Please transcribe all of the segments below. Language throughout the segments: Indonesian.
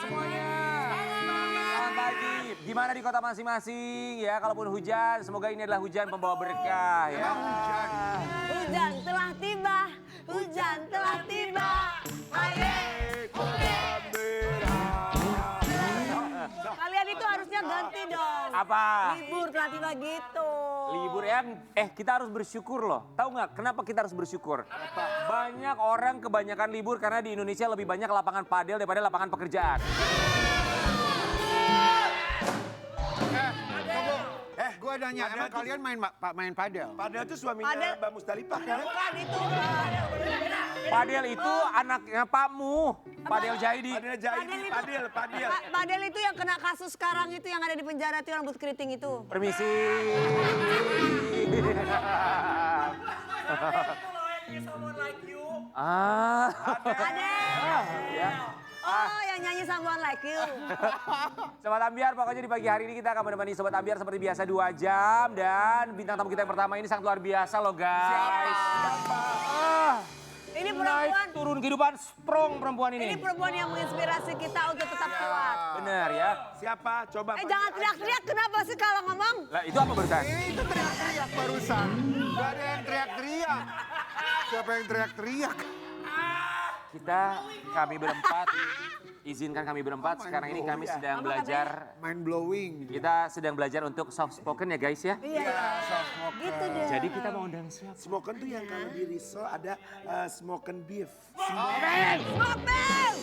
semuanya. Selamat pagi. Gimana di kota masing-masing ya? Kalaupun hujan, semoga ini adalah hujan pembawa berkah ya. Hujan telah tiba, hujan telah tiba. Kalian itu harusnya ganti dong. Apa? Libur telah tiba gitu. Libur ya? Kita harus bersyukur loh. Tahu nggak kenapa kita harus bersyukur? Banyak orang kebanyakan libur karena di Indonesia lebih banyak lapangan padel daripada lapangan pekerjaan. Gue nanya, emang kalian main padel? Padel itu suaminya Mbak Musdalifah kan? Bukan itu. Padel itu anaknya Pakmu, Padel Jaidi. Padel Jaidi, padel. Padel itu yang kena kasus sekarang itu yang ada di penjara itu yang rambut keriting itu. Permisi. Adel. Ya. Oh, yang nyanyi Someone Like You. Sobat Ambiar, pokoknya di pagi hari ini kita akan menemani Sobat Ambiar seperti biasa 2 jam. Dan bintang tamu kita yang pertama ini sangat luar biasa loh guys. Siapa? Ini Naik perempuan, turun kehidupan strong perempuan ini ini. perempuan yang menginspirasi kita untuk tetap kuat. Bener ya. Siapa? Coba. Jangan teriak-teriak, kenapa sih kalau ngomong? Lah itu apa barusan? Itu teriak-teriak barusan. Gak ada yang teriak-teriak. Siapa yang teriak-teriak? Kami berempat, izinkan kami berempat. Sekarang ini kami sedang belajar. Mind blowing. Kita sedang belajar untuk soft spoken ya guys ya. Iya, gitu deh. Jadi kita mau undang siapa? Smoken tuh yang kalau di risol ada smoken beef. Smoke bang!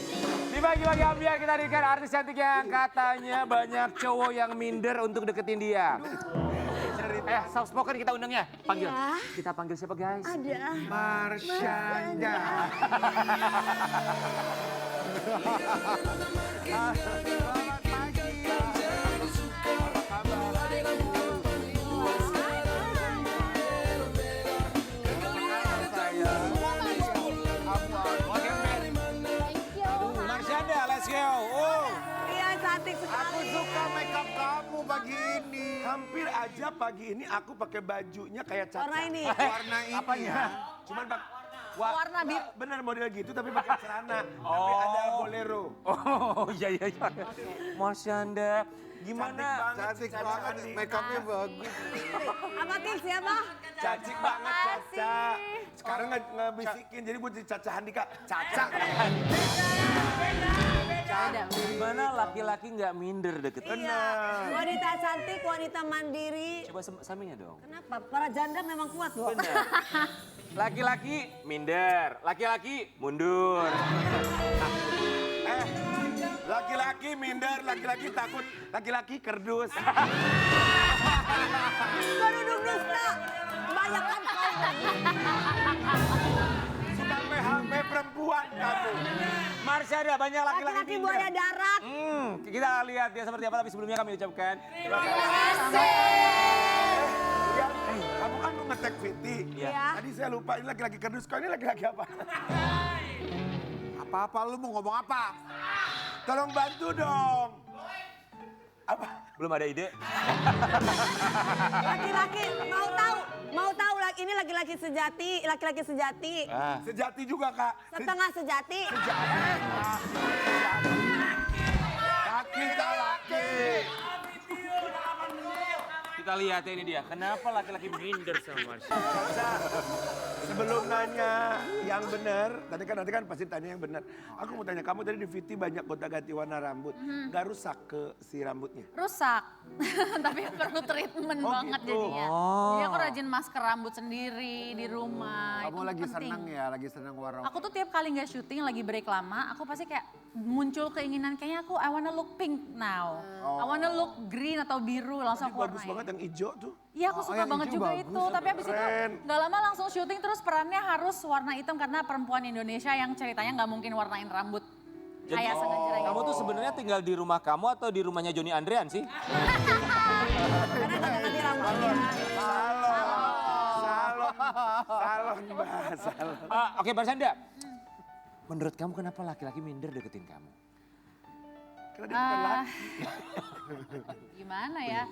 Di pagi-pagi Ambiar kita hadirkan artis cantik yang katanya banyak cowok yang minder untuk deketin dia. Soft spoken kita undang ya. Panggil. Iya. Kita panggil siapa guys? Ada. Marsyanda. Selamat pagi. Marsyanda, let's go. Iya, cantik Aku sekali. suka makeup kamu pagi ini. Hampir aja pagi ini aku pakai bajunya kayak caca. Warna ini. Warna ini Apanya? ya. Cuman Warna biru. bener model gitu tapi pakai celana. Tapi ada bolero. Oh iya. Marsyanda, Cantik gimana? banget. Cantik si Caca banget, Andi. makeupnya bagus. Apa Kim siapa? Cantik banget Caca. Sekarang ngebisikin jadi buat Caca Handika. Caca. Gimana laki-laki nggak minder deketin? Iya. Wanita cantik, wanita mandiri. Coba sampingnya dong. Kenapa? Para janda memang kuat loh. Bener. Laki-laki minder, laki-laki mundur. Laki-laki minder, laki-laki takut, laki-laki kerdus. Kau duduk dusta. Kebanyakan kau. Suka hambe perempuan kamu. Marsyanda banyak laki-laki Laki-laki minder. buaya darat. Kita lihat dia seperti apa tapi sebelumnya kami ucapkan. Ya, kamu kan mau ngetek Viti. Iya. Tadi saya lupa ini laki-laki kerdus, kau ini laki-laki apa? Apa-apa lu mau ngomong apa? Tolong bantu dong. Apa? Belum ada ide. Laki-laki mau tahu ini laki-laki sejati. Sejati juga kak. Setengah sejati. Kaki tak laki. Kita lihat ya ini dia. Kenapa laki-laki minder sama Marsyanda? Sebelum nanya yang benar, nanti kan pasti tanya yang benar. Aku mau tanya, kamu tadi di Viti banyak gonta-ganti warna rambut. Gak rusak ke si rambutnya? Rusak, tapi perlu treatment banget gitu. jadinya. Jadi aku rajin masker rambut sendiri di rumah. Kamu itu lagi penting. seneng ya, lagi seneng warna. Aku tuh tiap kali nggak syuting, lagi break lama, aku pasti kayak muncul keinginan kayaknya I wanna look pink now. I wanna look green atau biru, langsung Ini aku bagus banget warnain. yang hijau tuh. Iya aku suka yang banget hijau juga bagus. itu, tapi abis itu Keren. nggak lama langsung syuting terus perannya harus warna hitam karena perempuan Indonesia yang ceritanya nggak mungkin warnain rambut. Kayak sengaja gitu. Kamu tuh sebenarnya tinggal di rumah kamu atau di rumahnya Joni Andrean sih? Karena ganti rambutnya. Salon mbak, salon. Oke Marsyanda. Menurut kamu kenapa laki-laki minder deketin kamu? Karena dia bukan laki. Gimana ya?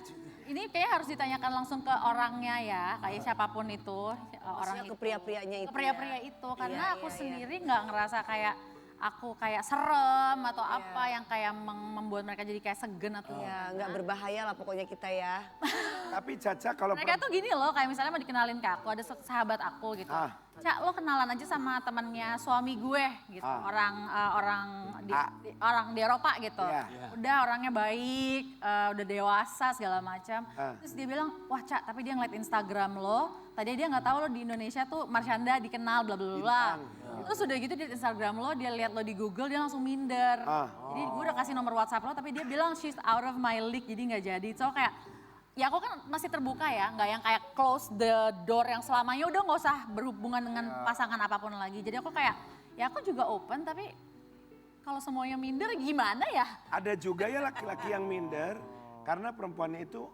Ini kayaknya harus ditanyakan langsung ke orangnya ya, kayak siapapun itu orang Maksudnya itu. ke pria-prianya itu. Ke pria-pria itu, karena Iya, aku iya, sendiri nggak ngerasa kayak aku kayak serem atau apa yang kayak membuat mereka jadi kayak segen atau Ya, nggak berbahaya lah pokoknya kita ya. Tapi Caca kalau mereka tuh gini loh, kayak misalnya mau dikenalin ke aku, ada sahabat aku gitu. Ah. Cak, lo kenalan aja sama temannya suami gue gitu. Orang di Eropa gitu. Iya. Udah orangnya baik, udah dewasa segala macam. Ah. Terus dia bilang, "Wah, Cak, tapi dia ngeliat Instagram lo, tadi dia nggak tahu lo di Indonesia tuh Marshanda dikenal bla bla bla." Terus udah gitu di Instagram lo, dia lihat lo di Google, dia langsung minder. Jadi gue udah kasih nomor WhatsApp lo, tapi dia bilang she's out of my league, jadi nggak jadi. So kayak ya aku kan masih terbuka ya, nggak yang kayak close the door yang selamanya udah nggak usah berhubungan dengan pasangan apapun lagi. Jadi aku kayak, ya aku juga open tapi kalau semuanya minder gimana ya? ada juga ya laki-laki yang minder karena perempuannya itu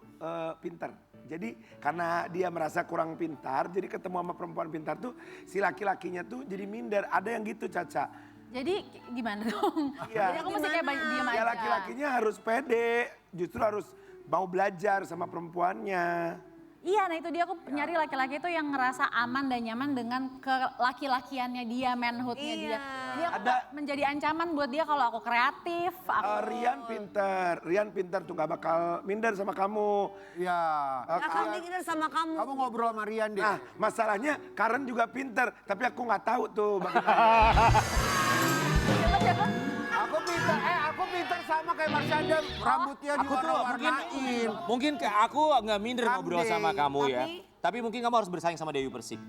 pintar. Jadi karena dia merasa kurang pintar, jadi ketemu sama perempuan pintar tuh si laki-lakinya tuh jadi minder. Ada yang gitu Caca. Jadi gimana dong? Iya. Jadi aku mesti kayak diem aja. Ya laki-lakinya harus pede, justru harus mau belajar sama perempuannya. Iya, nah itu dia aku nyari laki-laki itu yang ngerasa aman dan nyaman dengan kelaki-lakiannya dia, manhoodnya dia. Jadi aku nggak menjadi ancaman buat dia kalau aku kreatif. Rian pintar tuh gak bakal minder sama kamu. Ya. Akan minder sama kamu. Kamu ngobrol sama Rian deh. Nah masalahnya Karen juga pintar, tapi aku nggak tahu tuh bagaimana. Aku pintar sama kayak Marshanda, rambutnya Aku tuh diwarna-warnain. mungkin kayak aku nggak minder ngobrol Kambing. sama kamu ya. Tapi mungkin kamu harus bersaing sama Dewi Persik.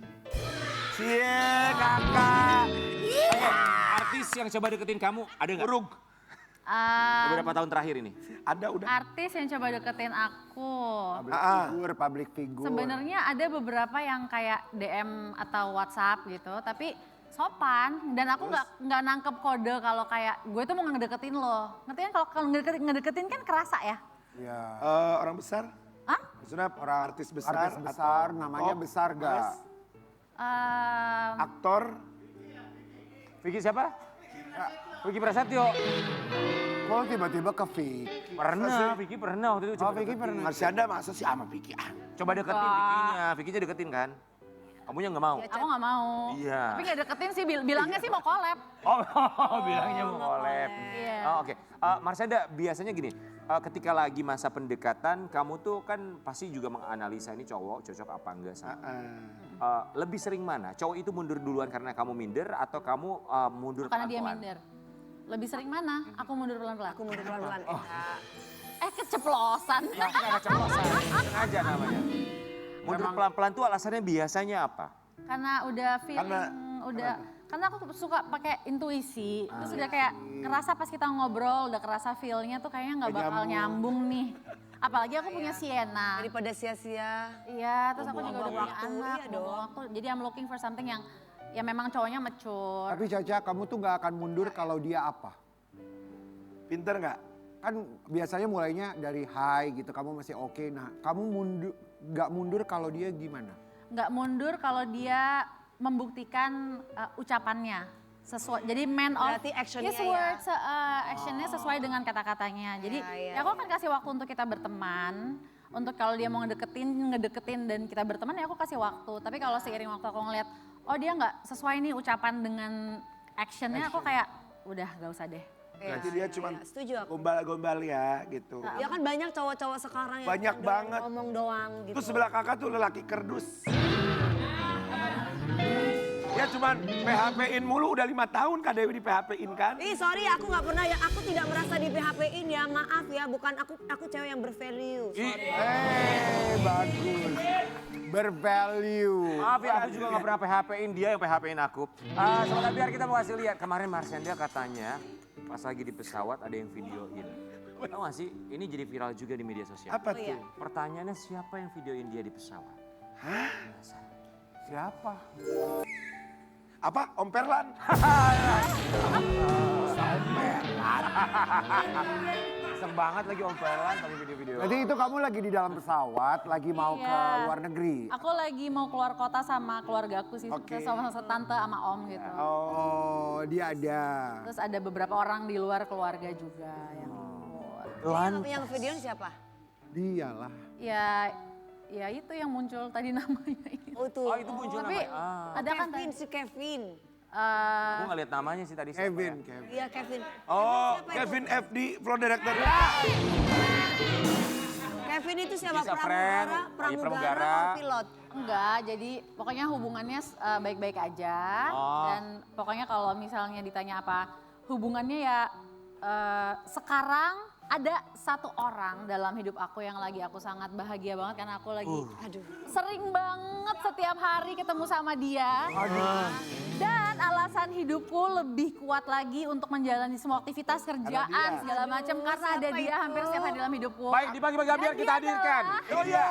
Cie kakak. Oke, artis yang coba deketin kamu ada nggak? Urug. Beberapa tahun terakhir ini. Ada udah. Artis yang coba deketin aku. Public figure. Sebenarnya ada beberapa yang kayak DM atau WhatsApp gitu, tapi sopan dan aku nggak nangkep kode kalau kayak gue tuh mau ngedeketin lo. Ngerti kan kalau ngedeketin kan kerasa ya? Ya. Orang besar? Hah? Maksudnya orang artis besar? Artis besar, atau namanya top, besar gak? mas, aktor? Vicky siapa? Vicky Prasetyo. Kok tiba-tiba ke Vicky? Pernah, Vicky pernah waktu itu. Oh, Vicky pernah. Marshanda masa sih sama Vicky? Coba deketin Vicky-nya, Vicky-nya deketin kan? Kamunya nggak mau? Aku nggak mau. Iya. Tapi nggak deketin sih, bilangnya sih mau collab. Oh, bilangnya mau collab. Iya. Oh, oke. Marshanda, biasanya gini, ketika lagi masa pendekatan, kamu tuh kan pasti juga menganalisa ini cowok cocok apa enggak sama. Lebih sering mana? Cowok itu mundur duluan karena kamu minder atau kamu mundur Karena dia pelan-pelan? minder. Lebih sering mana? Aku mundur pelan-pelan. Aku mundur pelan-pelan. Keceplosan. Nggak keceplosan, sengaja namanya. Mundur pelan-pelan tuh alasannya biasanya apa? Karena udah feeling, karena aku suka pakai intuisi. Terus udah kayak kerasa pas kita ngobrol, udah kerasa feel-nya tuh kayaknya nggak bakal nyambung nih. Apalagi aku punya Sienna. Daripada sia-sia. Iya, terus aku juga udah punya waktu, anak, iya buang waktu. Jadi I'm looking for something yang ya memang cowoknya mature. Tapi Caca, kamu tuh gak akan mundur kalau dia apa? Pinter nggak? Kan biasanya mulainya dari high gitu, kamu masih oke. Nah, kamu gak mundur kalau dia gimana? Nggak mundur kalau dia membuktikan ucapannya sesuai. Jadi man of Berarti actionnya his ya. words, actionnya sesuai dengan kata-katanya. Jadi ya aku akan kasih waktu untuk kita berteman. Untuk kalau dia mau ngedeketin dan kita berteman ya aku kasih waktu. Tapi kalau seiring waktu aku ngeliat, oh dia nggak sesuai nih ucapan dengan actionnya, aku kayak udah gak usah deh. Berarti dia cuma Setuju aku. gombal-gombal ya gitu. Ya kan banyak cowok-cowok sekarang yang Banyak cuma banget. ngomong doang gitu. Terus sebelah kakak tuh lelaki kerdus. Dia cuman PHP-in mulu udah 5 tahun Kak Dewi di PHP-in kan? Ih sorry aku nggak pernah ya, aku tidak merasa di PHP-in ya, maaf ya, bukan aku cewek yang bervalue. Sorry. Bagus. Bervalue. Maaf ya, aku juga nggak pernah PHP-in dia yang PHP-in aku. Sebentar biar kita mau kasih lihat. Kemarin Marshanda katanya pas lagi di pesawat ada yang videoin. Tahu gak sih, ini jadi viral juga di media sosial. Apa iya. tuh? Pertanyaannya siapa yang videoin dia di pesawat? Siapa? Apa? Om Perlan? Iseng banget lagi Om Perlan pakai video-video. Berarti itu kamu lagi di dalam pesawat, lagi mau ke Iya. luar negeri. Aku lagi mau keluar kota sama keluarga aku sih, Oke. sama tante sama om gitu. Oh, dia ada. Terus ada beberapa orang di luar keluarga juga yang ikut. Yang video siapa? Dialah. Ya itu yang muncul tadi namanya itu. Oh itu. Oh itu muncul Tapi namanya. ada kan Kevin, si Kevin. Aku nggak lihat namanya sih tadi. siapa Kevin, ya? Kevin. Iya Kevin. Oh, Siapa itu? Kevin FD, floor director. Kevin itu siapa? He's a friend. Pramugara, Pramugara. pramugara atau pilot? Enggak, jadi pokoknya hubungannya baik-baik aja. Oh. Dan pokoknya kalau misalnya ditanya apa hubungannya ya sekarang ada satu orang dalam hidup aku yang lagi aku sangat bahagia banget karena aku lagi sering banget setiap hari ketemu sama dia. Dan alasan hidupku lebih kuat lagi untuk menjalani semua aktivitas kerjaan segala macam karena ada siapa dia itu? hampir setiap hari dalam hidupku. Baik, dibagi-bagi biar Dan kita dia hadirkan. adalah- Oh iya.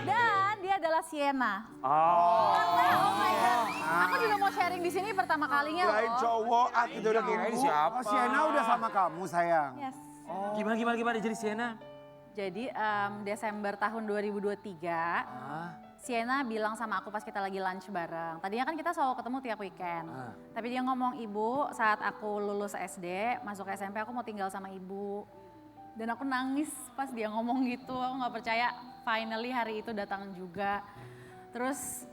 Dan dia adalah Sienna. Oh. Karena, oh my God, aku juga mau sharing di sini pertama kalinya Kirain loh. cowok, itu udah Kirain gitu. siapa? Oh, Sienna udah sama kamu sayang. Yes. Gimana jadi Sienna? Jadi Desember tahun 2023, Sienna bilang sama aku pas kita lagi lunch bareng. Tadinya kan kita selalu ketemu tiap weekend. Tapi dia ngomong, ibu saat aku lulus SD, masuk SMP aku mau tinggal sama ibu. Dan aku nangis pas dia ngomong gitu, aku gak percaya finally hari itu datang juga. Terus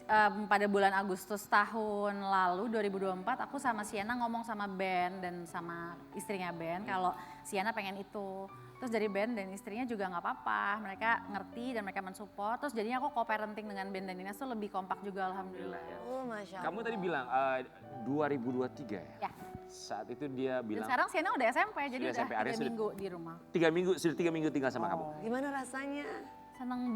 pada bulan Agustus tahun lalu 2024 aku sama Sienna ngomong sama Ben dan sama istrinya Ben kalau Sienna pengen itu. Terus dari Ben dan istrinya juga nggak apa-apa, mereka ngerti dan mereka mensupport. Terus jadinya aku co-parenting dengan Ben dan Ines tuh lebih kompak juga alhamdulillah. Oh Masya Allah. Kamu tadi bilang 2023 ya? Ya. Saat itu dia Dan bilang sekarang Sienna udah SMP jadi Sudah udah SMP, Aris 3 sudah- minggu di rumah. 3 minggu tinggal sama kamu. Gimana rasanya? Seneng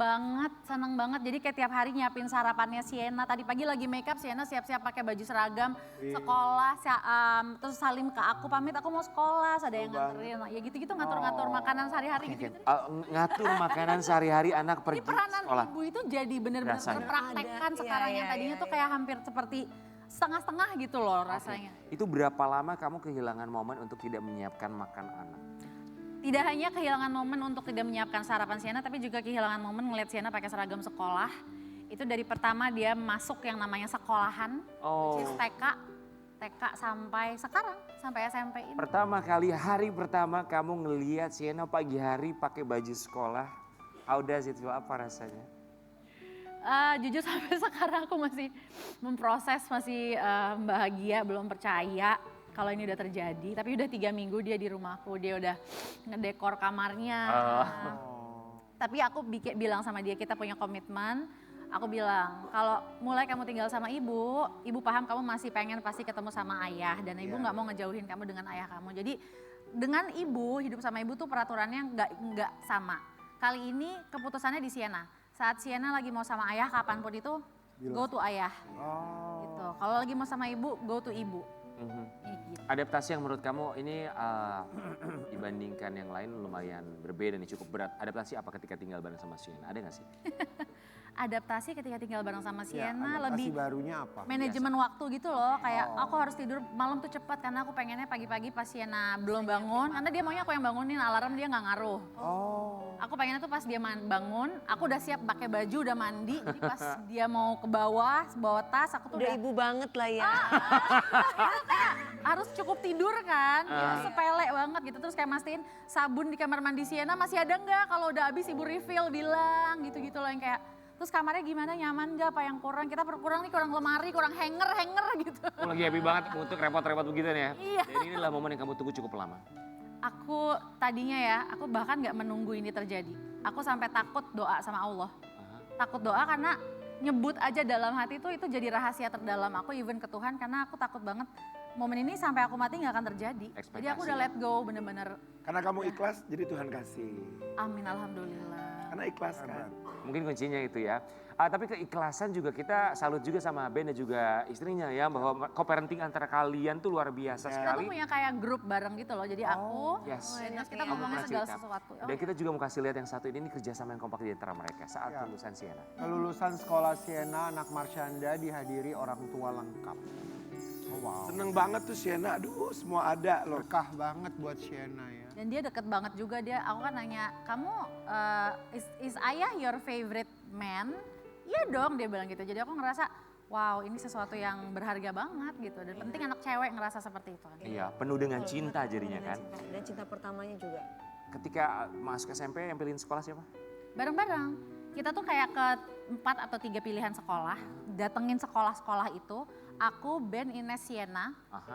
banget. Jadi kayak tiap hari nyiapin sarapannya Sienna. Tadi pagi lagi make up, Sienna siap-siap pakai baju seragam sekolah. Terus salim ke aku, pamit aku mau sekolah. Ada yang nganterin. Ya gitu-gitu ngatur-ngatur makanan sehari-hari gitu-gitu. Ngatur makanan sehari-hari anak Jadi pergi peranan sekolah. ibu itu jadi bener-bener Rasanya. terpraktekkan Ada, sekarang iya, yang tadinya iya, tuh kayak hampir seperti setengah-setengah gitu loh rasanya. Itu berapa lama kamu kehilangan momen untuk tidak menyiapkan makan anak? Tidak hanya kehilangan momen untuk tidak menyiapkan sarapan Sienna, tapi juga kehilangan momen ngeliat Sienna pakai seragam sekolah. Itu dari pertama dia masuk yang namanya sekolahan, which is TK sampai sekarang, sampai SMP ini. Pertama kali, hari pertama kamu ngelihat Sienna pagi hari pakai baju sekolah, how does it feel, apa rasanya? Jujur sampai sekarang aku masih memproses, masih bahagia, belum percaya kalau ini udah terjadi. Tapi udah 3 minggu dia di rumahku, dia udah ngedekor kamarnya. Tapi aku bilang sama dia, kita punya komitmen. Aku bilang, kalau mulai kamu tinggal sama ibu paham kamu masih pengen pasti ketemu sama ayah. Dan ibu nggak mau ngejauhin kamu dengan ayah kamu. Jadi dengan ibu, hidup sama ibu tuh peraturannya nggak sama. Kali ini keputusannya di Sienna. Saat Sienna lagi mau sama ayah kapanpun itu, go to ayah. Gitu. Kalau lagi mau sama ibu, go to ibu. Gitu. Adaptasi yang menurut kamu ini dibandingkan yang lain lumayan berbeda nih, cukup berat. Adaptasi apa ketika tinggal bareng sama Sienna, ada gak sih? Adaptasi ketika tinggal bareng sama Ya, Sienna adaptasi lebih barunya apa? manajemen waktu gitu loh. Kayak aku harus tidur malam tuh cepat karena aku pengennya pagi-pagi pas Sienna belum bangun. Karena dia maunya aku yang bangunin, alarm dia nggak ngaruh. Aku pengennya tuh pas dia bangun, aku udah siap pakai baju, udah mandi. Jadi pas dia mau ke bawah, bawa tas, aku tuh Udah udah ibu banget lah ya. harus cukup tidur kan. Itu sepele banget gitu. Terus kayak mastiin sabun di kamar mandi Sienna masih ada nggak? Kalau udah habis ibu refill bilang gitu-gitu loh yang kayak. Terus kamarnya gimana, nyaman gak, apa yang kurang? Kita kurang nih, kurang lemari, kurang hanger gitu. Aku lagi happy banget untuk repot-repot begitu nih ya. Iya. Dan inilah momen yang kamu tunggu cukup lama. Aku tadinya ya, aku bahkan gak menunggu ini terjadi. Aku sampai takut doa sama Allah. Takut doa karena nyebut aja dalam hati itu jadi rahasia terdalam aku even ke Tuhan. Karena aku takut banget momen ini sampai aku mati gak akan terjadi. Jadi aku udah let go bener-bener. Karena kamu ikhlas, jadi Tuhan kasih. Amin, alhamdulillah. Karena ikhlas kan. Mungkin kuncinya itu ya. Tapi keikhlasan juga kita salut juga sama Ben dan juga istrinya ya. Bahwa co-parenting antara kalian tuh luar biasa Kita tuh sekali. punya kayak grup bareng gitu loh. Jadi aku, Yes. dan terus kita Kamu ngomongin pernah segala cerita. sesuatu. Dan kita juga mau kasih lihat yang satu ini kerjasama yang kompak di antara mereka saat Ya. lulusan Sienna. Kelulusan sekolah Sienna, anak Marsyanda dihadiri orang tua lengkap. Oh wow. Seneng banget tuh Sienna, aduh semua ada loh. Berkah banget buat Sienna ya. Dan dia deket banget juga aku kan nanya, kamu is ayah your favorite man? Iya dong dia bilang gitu. Jadi aku ngerasa, wow ini sesuatu yang berharga banget gitu. Dan penting anak cewek ngerasa seperti itu kan. Iya, penuh dengan cinta jadinya kan. Dan cinta pertamanya juga. Ketika masuk SMP yang pilihin sekolah siapa? Bareng-bareng. kita tuh kayak ke 4 atau 3 pilihan sekolah, datengin sekolah-sekolah itu, aku, Ben, Ines, Sienna,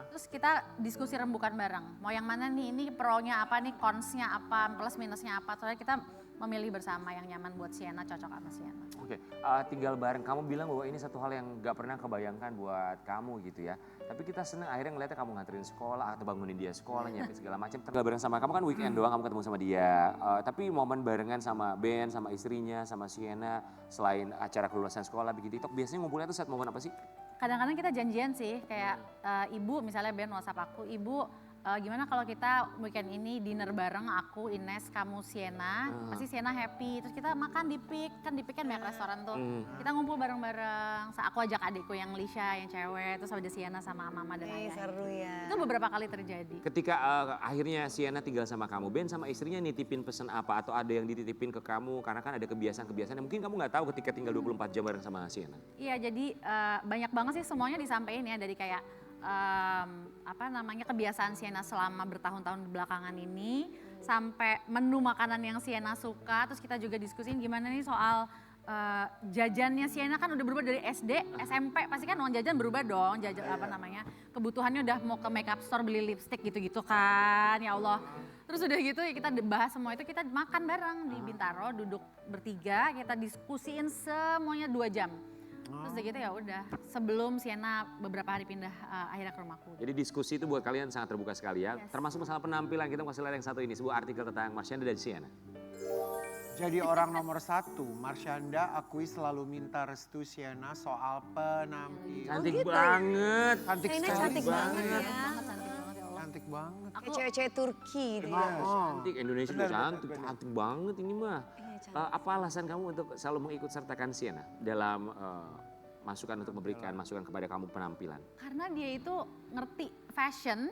terus kita diskusi rembukan bareng. Mau yang mana nih, ini pro-nya apa nih, cons-nya apa, plus minusnya apa. Soalnya kita memilih bersama yang nyaman buat Sienna, cocok sama Sienna. Oke, tinggal bareng. Kamu bilang bahwa ini satu hal yang gak pernah kebayangkan buat kamu gitu ya. Tapi kita seneng akhirnya ngeliatnya kamu nganterin sekolah atau bangunin dia sekolah, nyiapin segala macam. Tinggal bareng sama kamu kan weekend doang kamu ketemu sama dia. Tapi momen barengan sama Ben, sama istrinya, sama Sienna, selain acara kelulusan sekolah bikin TikTok, biasanya ngumpulnya tuh saat momen apa sih? Kadang-kadang kita janjian sih, kayak ibu misalnya Ben WhatsApp aku, ibu gimana kalau kita weekend ini dinner bareng aku, Ines, kamu, Sienna, pasti Sienna happy. Terus kita makan di PIK, kan di PIK kan banyak restoran tuh. Kita ngumpul bareng-bareng, aku ajak adikku yang Lisha, yang cewek, terus ada Sienna sama mama dan ayah. Seru ya. Itu beberapa kali terjadi. Ketika akhirnya Sienna tinggal sama kamu, Ben sama istrinya nitipin pesan apa? Atau ada yang dititipin ke kamu karena kan ada kebiasaan-kebiasaan yang mungkin kamu nggak tahu ketika tinggal 24 jam bareng sama Sienna? Iya, jadi banyak banget sih semuanya disampaikan ya, dari kayak kebiasaan Sienna selama bertahun-tahun belakangan ini, sampai menu makanan yang Sienna suka. Terus kita juga diskusin gimana nih soal jajannya Sienna kan udah berubah dari SD, SMP, pasti kan uang jajan berubah dong, jajan kebutuhannya udah mau ke makeup store beli lipstick gitu-gitu kan, ya Allah. Terus udah gitu ya kita bahas semua itu, kita makan bareng di Bintaro, duduk bertiga, kita diskusiin semuanya 2 jam. Terus udah gitu ya udah, sebelum Sienna beberapa hari pindah akhirnya ke rumahku. Jadi diskusi itu buat kalian sangat terbuka sekali ya. Termasuk masalah penampilan, kita kasih lihat yang satu ini, sebuah artikel tentang Marshanda dan Sienna. Jadi orang nomor 1, Marshanda akui selalu minta restu Sienna soal penampilan. Cantik gitu ya? banget. Cantik Sienna sekali. cantik banget ya. Cantik banget ya Allah. Cantik banget. Kayak cewek-cewek Turki deh. Cantik, Indonesia juga Benar, cantik, benar. cantik banget ini mah. Apa alasan kamu untuk selalu mengikut sertakan Sienna dalam masukan untuk memberikan masukan kepada kamu penampilan? Karena dia itu ngerti fashion,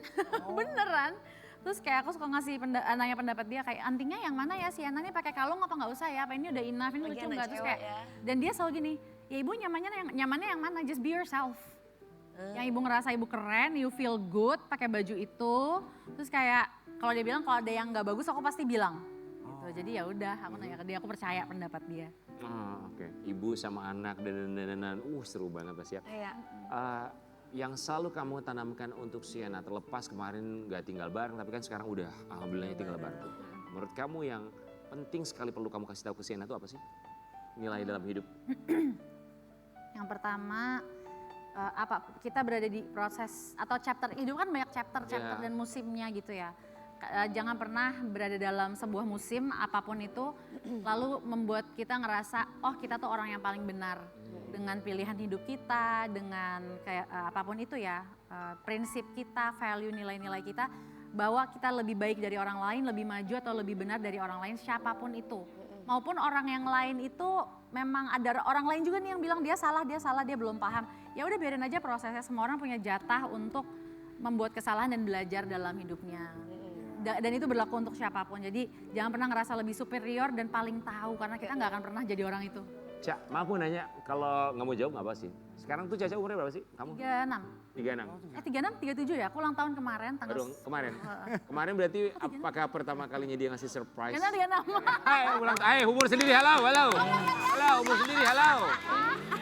beneran. Terus kayak aku suka ngasih nanya pendapat dia, kayak antingnya yang mana ya, Sienna nih pakai kalung apa nggak usah ya, apa ini udah enough, ini lucu nggak, terus kayak dan dia selalu gini, ya ibu nyamannya yang mana, just be yourself. Yang ibu ngerasa ibu keren, you feel good pakai baju itu, terus kayak kalau dia bilang kalau ada yang nggak bagus aku pasti bilang. Gitu. Jadi ya udah, aku nanya ke dia, aku percaya pendapat dia. Oke. Ibu sama anak dan seru banget pasti ya. Iya. Yang selalu kamu tanamkan untuk Sienna, terlepas kemarin gak tinggal bareng, tapi kan sekarang udah alhamdulillahnya tinggal bareng. Menurut kamu yang penting sekali perlu kamu kasih tahu ke Sienna itu apa sih? Nilai dalam hidup. Yang pertama, kita berada di proses atau chapter, hidup kan banyak chapter dan musimnya gitu ya. Jangan pernah berada dalam sebuah musim apapun itu lalu membuat kita ngerasa oh kita tuh orang yang paling benar dengan pilihan hidup kita, dengan kayak apapun itu ya, prinsip kita, value, nilai-nilai kita, bahwa kita lebih baik dari orang lain, lebih maju atau lebih benar dari orang lain, siapapun itu. Maupun orang yang lain itu memang ada orang lain juga nih yang bilang dia salah, dia belum paham. Ya udah biarin aja prosesnya, semua orang punya jatah untuk membuat kesalahan dan belajar dalam hidupnya. Dan itu berlaku untuk siapapun, jadi jangan pernah ngerasa lebih superior dan paling tahu, karena kita nggak akan pernah jadi orang itu. Cak, maaf nanya, kalau nggak mau jawab nggak apa sih? Sekarang tuh Caca umurnya berapa sih? Kamu? 36. 36. 37 ya, aku ulang tahun kemarin tanggal. Aduh, kemarin. Kemarin berarti apakah pertama kalinya dia ngasih surprise? Karena 36. Hai, umur sendiri, halo. Halo, umur sendiri, halo.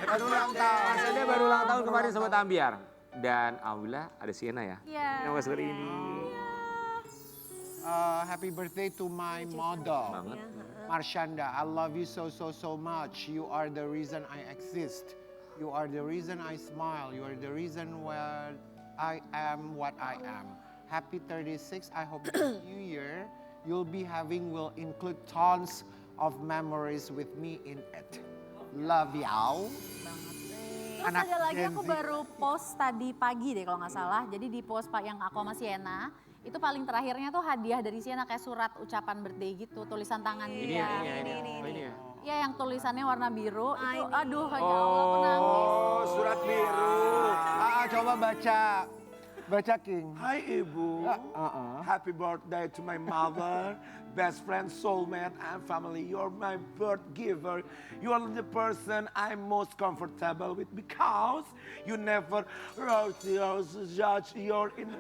Baru ulang tahun. Dia baru ulang tahun kemarin sama Tambiar. Dan alhamdulillah ada Sienna ya. Iya. Yang seperti ini. Happy birthday to my model. Banget. Marshanda, I love you so much. You are the reason I exist. You are the reason I smile. You are the reason why I am what I am. Happy 36. I hope the new year you'll be having will include tons of memories with me in it. Love y'all. Terus ada lagi aku baru post tadi pagi deh kalau nggak salah. Jadi di post yang aku sama Sienna, itu paling terakhirnya tuh hadiah dari Sienna kayak surat ucapan birthday gitu, tulisan tangan dia. Ini ya. Iya, yang tulisannya warna biru. Itu aduh ya Allah aku nangis. Oh, surat biru. Coba baca King. Hai Ibu, happy birthday to my mother, best friend, soulmate, and family. You're my birth giver. You are the person I'm most comfortable with because you never wrote your judge your in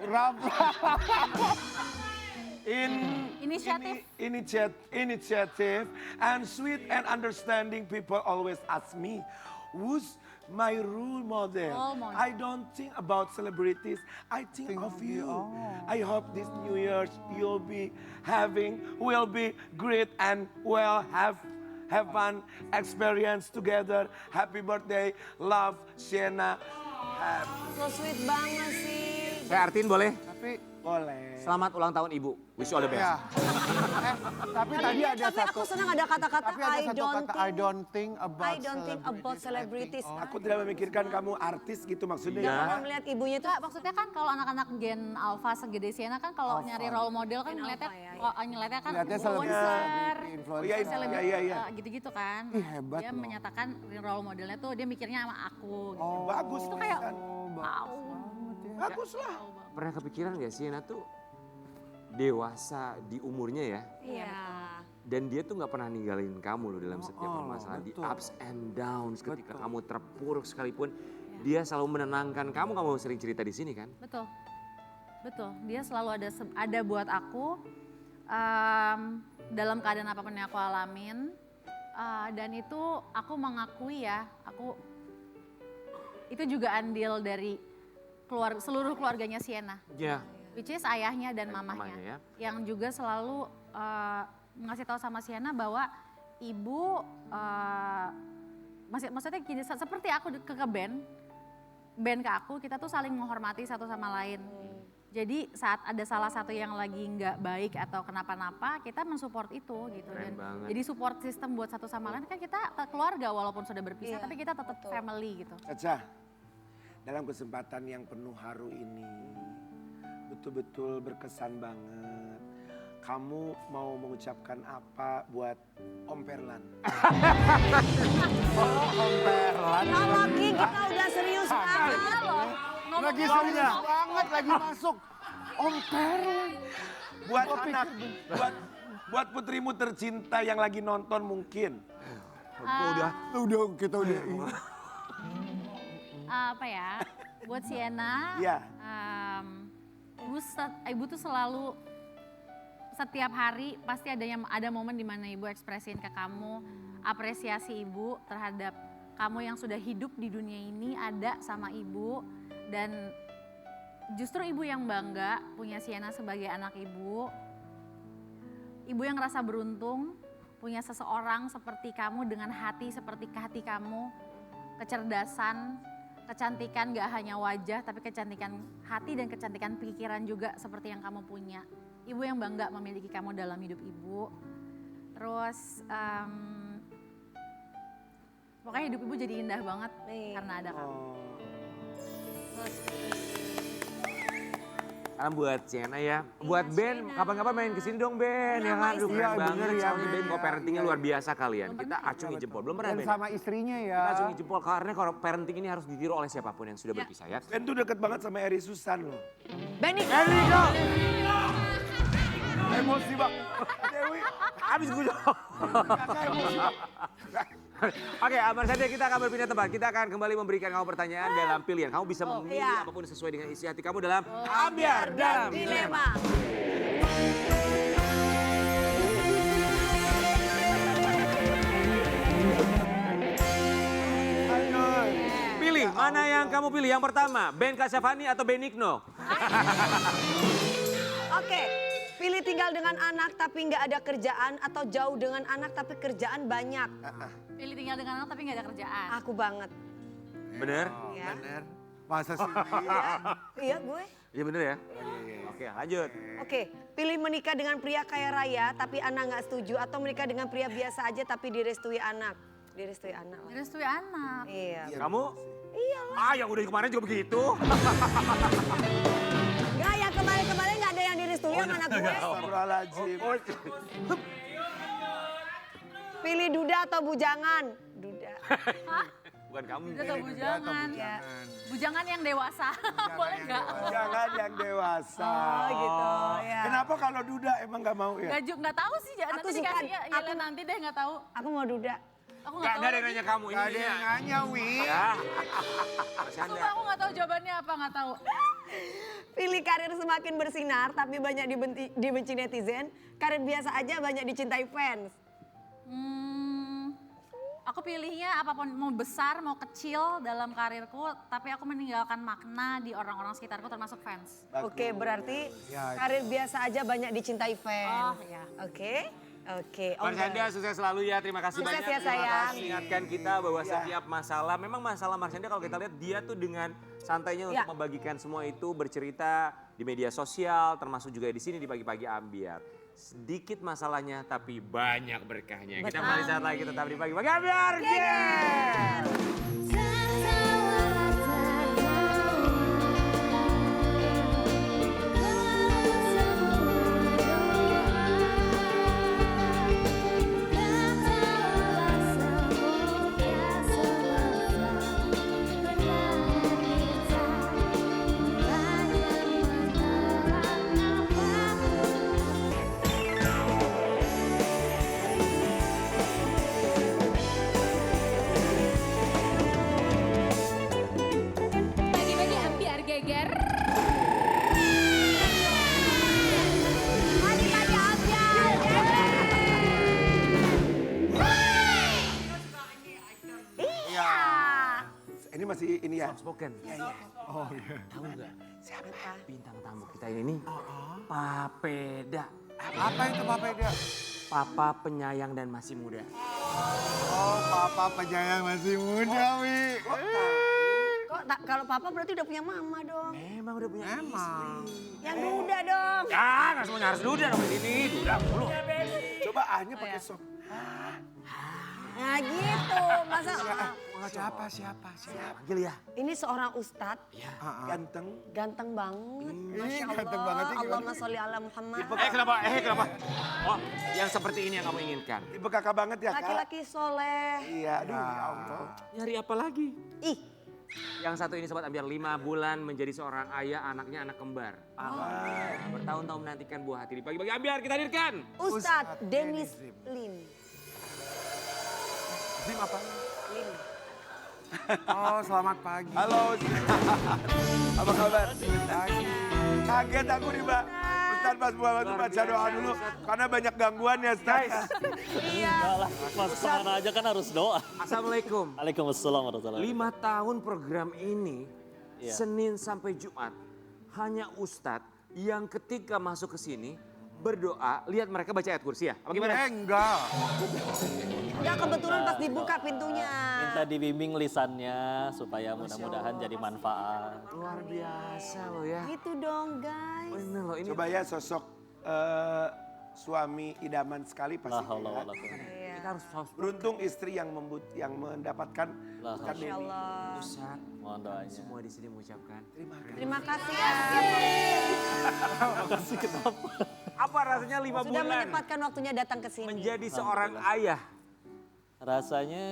initiative and sweet and understanding people always ask me, who's my role model? Role model. I don't think about celebrities. I think of you. I hope this New Year's will be great and have fun experience together. Happy birthday, love, Sienna. So sweet banget sih. Saya artiin boleh? Tapi Boleh. Selamat ulang tahun Ibu. Wish you all the best. ya. Tapi tadi ada Tapi satu. aku senang ada kata-kata Tapi ada satu kata I don't think I don't think about celebrities. Aku tidak memikirkan kamu artis gitu maksudnya. Iya. Kalau melihat ibunya tuh Enggak, maksudnya kan kalau anak-anak gen alpha segede Sienna kan kalau nyari role model kan Gen ngeliatnya, alpha, ya. ngeliatnya kan Lihatnya influencer, Oh iya, selebriti, iya. gitu-gitu kan. Ih, hebat Dia loh. menyatakan role modelnya tuh dia mikirnya sama aku. Gitu. Bagus Itu kayak kan? wow. Bagus lah. Pernah kepikiran gak Sienna tuh dewasa di umurnya ya? Iya. Dan dia tuh gak pernah ninggalin kamu loh dalam setiap permasalahan. Di betul. ups and downs ketika kamu terpuruk sekalipun. Dia selalu menenangkan kamu sering cerita di sini kan? Betul. Betul. Dia selalu ada buat aku dalam keadaan apapun yang aku alamin. Dan itu aku mengakui ya, itu juga andil dari seluruh keluarganya Sienna. Iya. Which is ayahnya dan mamahnya. mamahnya ya. Yang juga selalu ngasih tahu sama Sienna bahwa ibu, maksudnya gini, seperti aku ke band ke aku, kita tuh saling menghormati satu sama lain. Jadi saat ada salah satu yang lagi nggak baik atau kenapa-napa, kita mensupport itu gitu. Keren Dan banget. jadi support system buat satu sama lain kan kita keluarga walaupun sudah berpisah, Iya, tapi kita tetap family gitu. Caca, dalam kesempatan yang penuh haru ini, betul-betul berkesan banget. Kamu mau mengucapkan apa buat Om Perlan? Kalau Ki kita udah serius banget. Lagi serius banget, lagi masuk. Om Perlan. Buat anak, buat putrimu tercinta yang lagi nonton mungkin. Udah kita udah. Apa ya, buat Sienna, Iya. ibu tuh selalu setiap hari pasti ada momen dimana ibu ekspresiin ke kamu apresiasi ibu terhadap kamu yang sudah hidup di dunia ini ada sama ibu. Dan justru ibu yang bangga punya Sienna sebagai anak ibu. Ibu yang ngerasa beruntung punya seseorang seperti kamu dengan hati seperti hati kamu. Kecerdasan, kecantikan gak hanya wajah tapi kecantikan hati dan kecantikan pikiran juga seperti yang kamu punya. Ibu yang bangga memiliki kamu dalam hidup ibu. Terus pokoknya hidup ibu jadi indah banget karena ada kamu. Salam buat Sienna ya. Buat Ben, kapan-kapan main kesini dong Ben. Ya kan, aduh keren banget. Soalnya Ben kok parentingnya luar biasa kalian. Kita acungi jempol, belum pernah Dan Ben. sama istrinya ya. Kita acungi jempol, karena kalau parenting ini harus ditiru oleh siapapun yang sudah berpisah ya. Ben tuh deket banget sama Eri Susan loh. Benny. Emosi bang. Dewi, Habis gue kakak emosi bang. Oke, Amar saja kita akan berpindah tempat. Kita akan kembali memberikan kamu pertanyaan dalam pilihan. Kamu bisa memilih iya. apapun sesuai dengan isi hati kamu dalam Ambiar dan Dilema. Pilih, mana yang kamu pilih? Yang pertama, Ben Kasyafani atau Benigno? Oke, pilih tinggal dengan anak tapi nggak ada kerjaan atau jauh dengan anak tapi kerjaan banyak. Pilih tinggal dengan anak tapi gak ada kerjaan. Aku banget. Bener? Ya. Bener. Masa sih? Iya gue. Iya bener ya? Oke, lanjut. Oke, pilih menikah dengan pria kaya raya tapi anak nggak setuju atau menikah dengan pria biasa aja tapi direstui anak. Direstui anak lah. Direstui anak. Iya. Kamu? Iyalah. Ah, yang udah kemarin juga begitu. Enggak ya kemarin-kemarin nggak ada yang direstui sama anak gue. Astagfirullahaladzim. Pilih duda atau bujangan? Duda. Bukan kamu. Udah tau bujangan. Ya. Bujangan yang dewasa. Boleh gak? Jangan yang dewasa. Oh gitu ya. Kenapa kalau duda emang gak mau ya? Gak tahu sih, Aku nanti suka- dikasih ya, nanti deh gak tahu. Aku mau duda. Aku Gak gak ada tahu. yang nanya kamu. Gak ada Ini yang nanya, Wi. ya. Masih Sumpah Anda. aku gak tahu jawabannya apa, gak tahu. Pilih karir semakin bersinar tapi banyak dibenci netizen. Karir biasa aja banyak dicintai fans. Aku pilihnya apapun mau besar mau kecil dalam karirku, tapi aku meninggalkan makna di orang-orang sekitarku termasuk fans. Oke, berarti Ya. karir biasa aja banyak dicintai fans. Oh, ya. Oke. Marsyanda sukses selalu ya, terima kasih Sukses banyak. ya, Terima sayang. kasih ingatkan kita bahwa setiap masalah, memang masalah Marsyanda kalau kita lihat dia tuh dengan santainya untuk Ya. membagikan semua itu, bercerita di media sosial, termasuk juga di sini di Pagi-Pagi Ambiar. Sedikit masalahnya tapi banyak berkahnya. Kita kembali saat lagi tetap di Pagi-Pagi Ambiar. Bagi-bagi ambiar geger. Bagi-bagi ambiar geger. Iya. Ini masih ini ya. Spoken. Oh iya. Tahu nggak siapa bintang tamu kita ini? Papeda. Apa itu Papa Eda? Papa penyayang dan masih muda. Oh, Papa penyayang masih muda, Wi. Kok kalau papa berarti udah punya mama dong. Emang udah punya Emang. Yang muda dong. Ya, nggak semuanya harus duda dong ini. Duda mulu. Coba A-nya pakai sok. Nah gitu. Masa Siapa? Panggil ya. ini seorang ustadz Ganteng. ganteng banget. Masya Allah. ganteng banget sih, gimana? Allahumma sholli ala Muhammad. Kenapa? Oh, yang seperti ini yang kamu inginkan. Tipe kakak banget ya kak. Laki-laki soleh. Iya, aduh ya Allah. Nyari apa lagi? Ih, Yang satu ini Sobat Ambiar 5 bulan menjadi seorang ayah, anaknya anak kembar. Bertahun-tahun menantikan buah hati di Pagi-Pagi Ambiar kita hadirkan. Ustadz Dennis Lim. Lim apa? Lim. Oh, selamat pagi. Halo. Apa kabar? Pagi. Kaget aku nih Mbak. Ustaz pas buat baca doa dulu. Karena banyak gangguan ya Ustaz. Iya. Masuk kemana aja kan harus doa. Assalamualaikum. Waalaikumsalam warahmatullahi 5 tahun program ini, Iya. Senin sampai Jumat, hanya Ustadz yang ketika masuk ke sini berdoa, lihat mereka baca ayat kursi ya? Apa gimana? Enggak. Enggak kebetulan pas dibuka pintunya. Minta dibimbing lisannya supaya mudah-mudahan jadi manfaat. Luar biasa loh ya. Gitu dong guys. Bener loh ini. Coba ya sosok suami idaman sekali pasti. La haula ya. wala quwwata. Iya. Kita harus Beruntung istri yang mendapatkan La Ustaz haula. Denny. Masya Allah. Ustadz, Mohon doanya. semua di sini mengucapkan. Terima kasih ya. Makasih kenapa? Apa rasanya 5 Sudah bulan menyempatkan waktunya datang ke sini. menjadi seorang ayah? Rasanya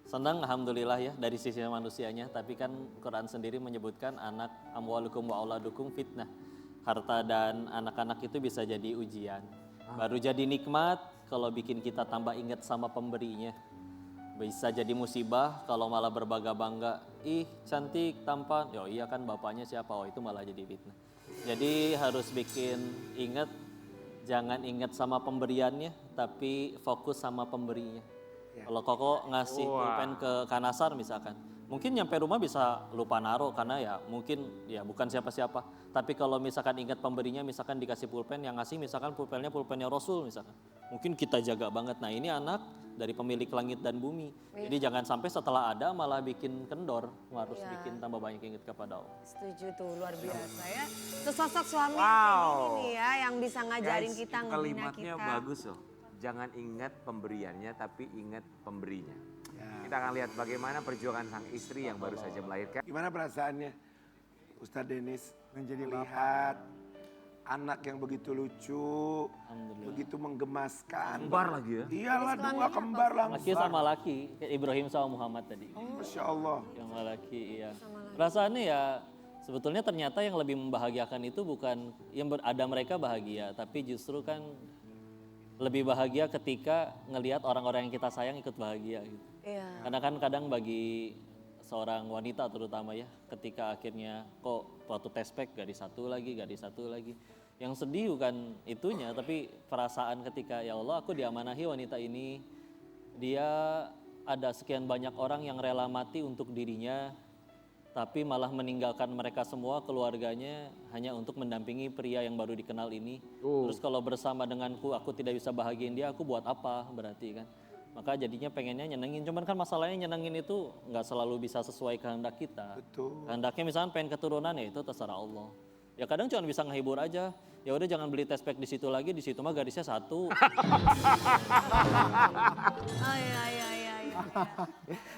senang alhamdulillah ya dari sisi manusianya, tapi kan Quran sendiri menyebutkan anak amwalukum wa auladukum fitnah. Harta dan anak-anak itu bisa jadi ujian. Baru jadi nikmat kalau bikin kita tambah ingat sama pemberinya. Bisa jadi musibah kalau malah berbangga-bangga. Ih cantik, tampan. Ya iya kan bapaknya siapa? Oh itu malah jadi fitnah. Jadi harus bikin ingat, jangan ingat sama pemberiannya, tapi fokus sama pemberinya. Kalau Koko ngasih pulpen ke Kanasar misalkan, mungkin nyampe rumah bisa lupa naruh karena ya mungkin ya bukan siapa-siapa. Tapi kalau misalkan ingat pemberinya, misalkan dikasih pulpen, yang ngasih misalkan pulpennya Rasul misalkan. Mungkin kita jaga banget. Nah ini anak dari pemilik langit dan bumi. Jadi jangan sampai setelah ada malah bikin kendor. Harus bikin tambah banyak ingat kepada Allah. Setuju tuh, luar biasa ya. Sesosok suami Wow. kayak gini nih ya, yang bisa ngajarin Guys, kita, itu ngebina kalimatnya kita. bagus loh. Jangan ingat pemberiannya tapi ingat pemberinya. Kita akan lihat bagaimana perjuangan sang istri yang baru saja melahirkan. Gimana perasaannya Ustaz Dennis Menjadi melihat anak yang begitu lucu, Alhamdulillah. begitu menggemaskan. Kembar lagi ya? Iyalah dua kembar Laki langsung. sama laki, kayak Ibrahim sama Muhammad tadi. Masya Allah. Yang laki iya. Perasaannya ya sebetulnya ternyata yang lebih membahagiakan itu bukan yang ada mereka bahagia, tapi justru kan lebih bahagia ketika ngelihat orang-orang yang kita sayang ikut bahagia gitu. Iya. Karena kan kadang bagi seorang wanita terutama ya, ketika akhirnya kok waktu tespek gadis satu lagi. Yang sedih bukan itunya, tapi perasaan ketika ya Allah aku diamanahi wanita ini, dia ada sekian banyak orang yang rela mati untuk dirinya, tapi malah meninggalkan mereka semua, keluarganya, hanya untuk mendampingi pria yang baru dikenal ini. Terus kalau bersama denganku, aku tidak bisa bahagiain dia, aku buat apa berarti kan. Maka jadinya pengennya nyenengin, cuman kan masalahnya nyenengin itu nggak selalu bisa sesuai kehendak kita. Betul. Kehendaknya misalnya pengen keturunan ya itu terserah Allah. Ya kadang cuma bisa ngehibur aja. Ya udah jangan beli tespek di situ lagi, di situ mah garisnya satu.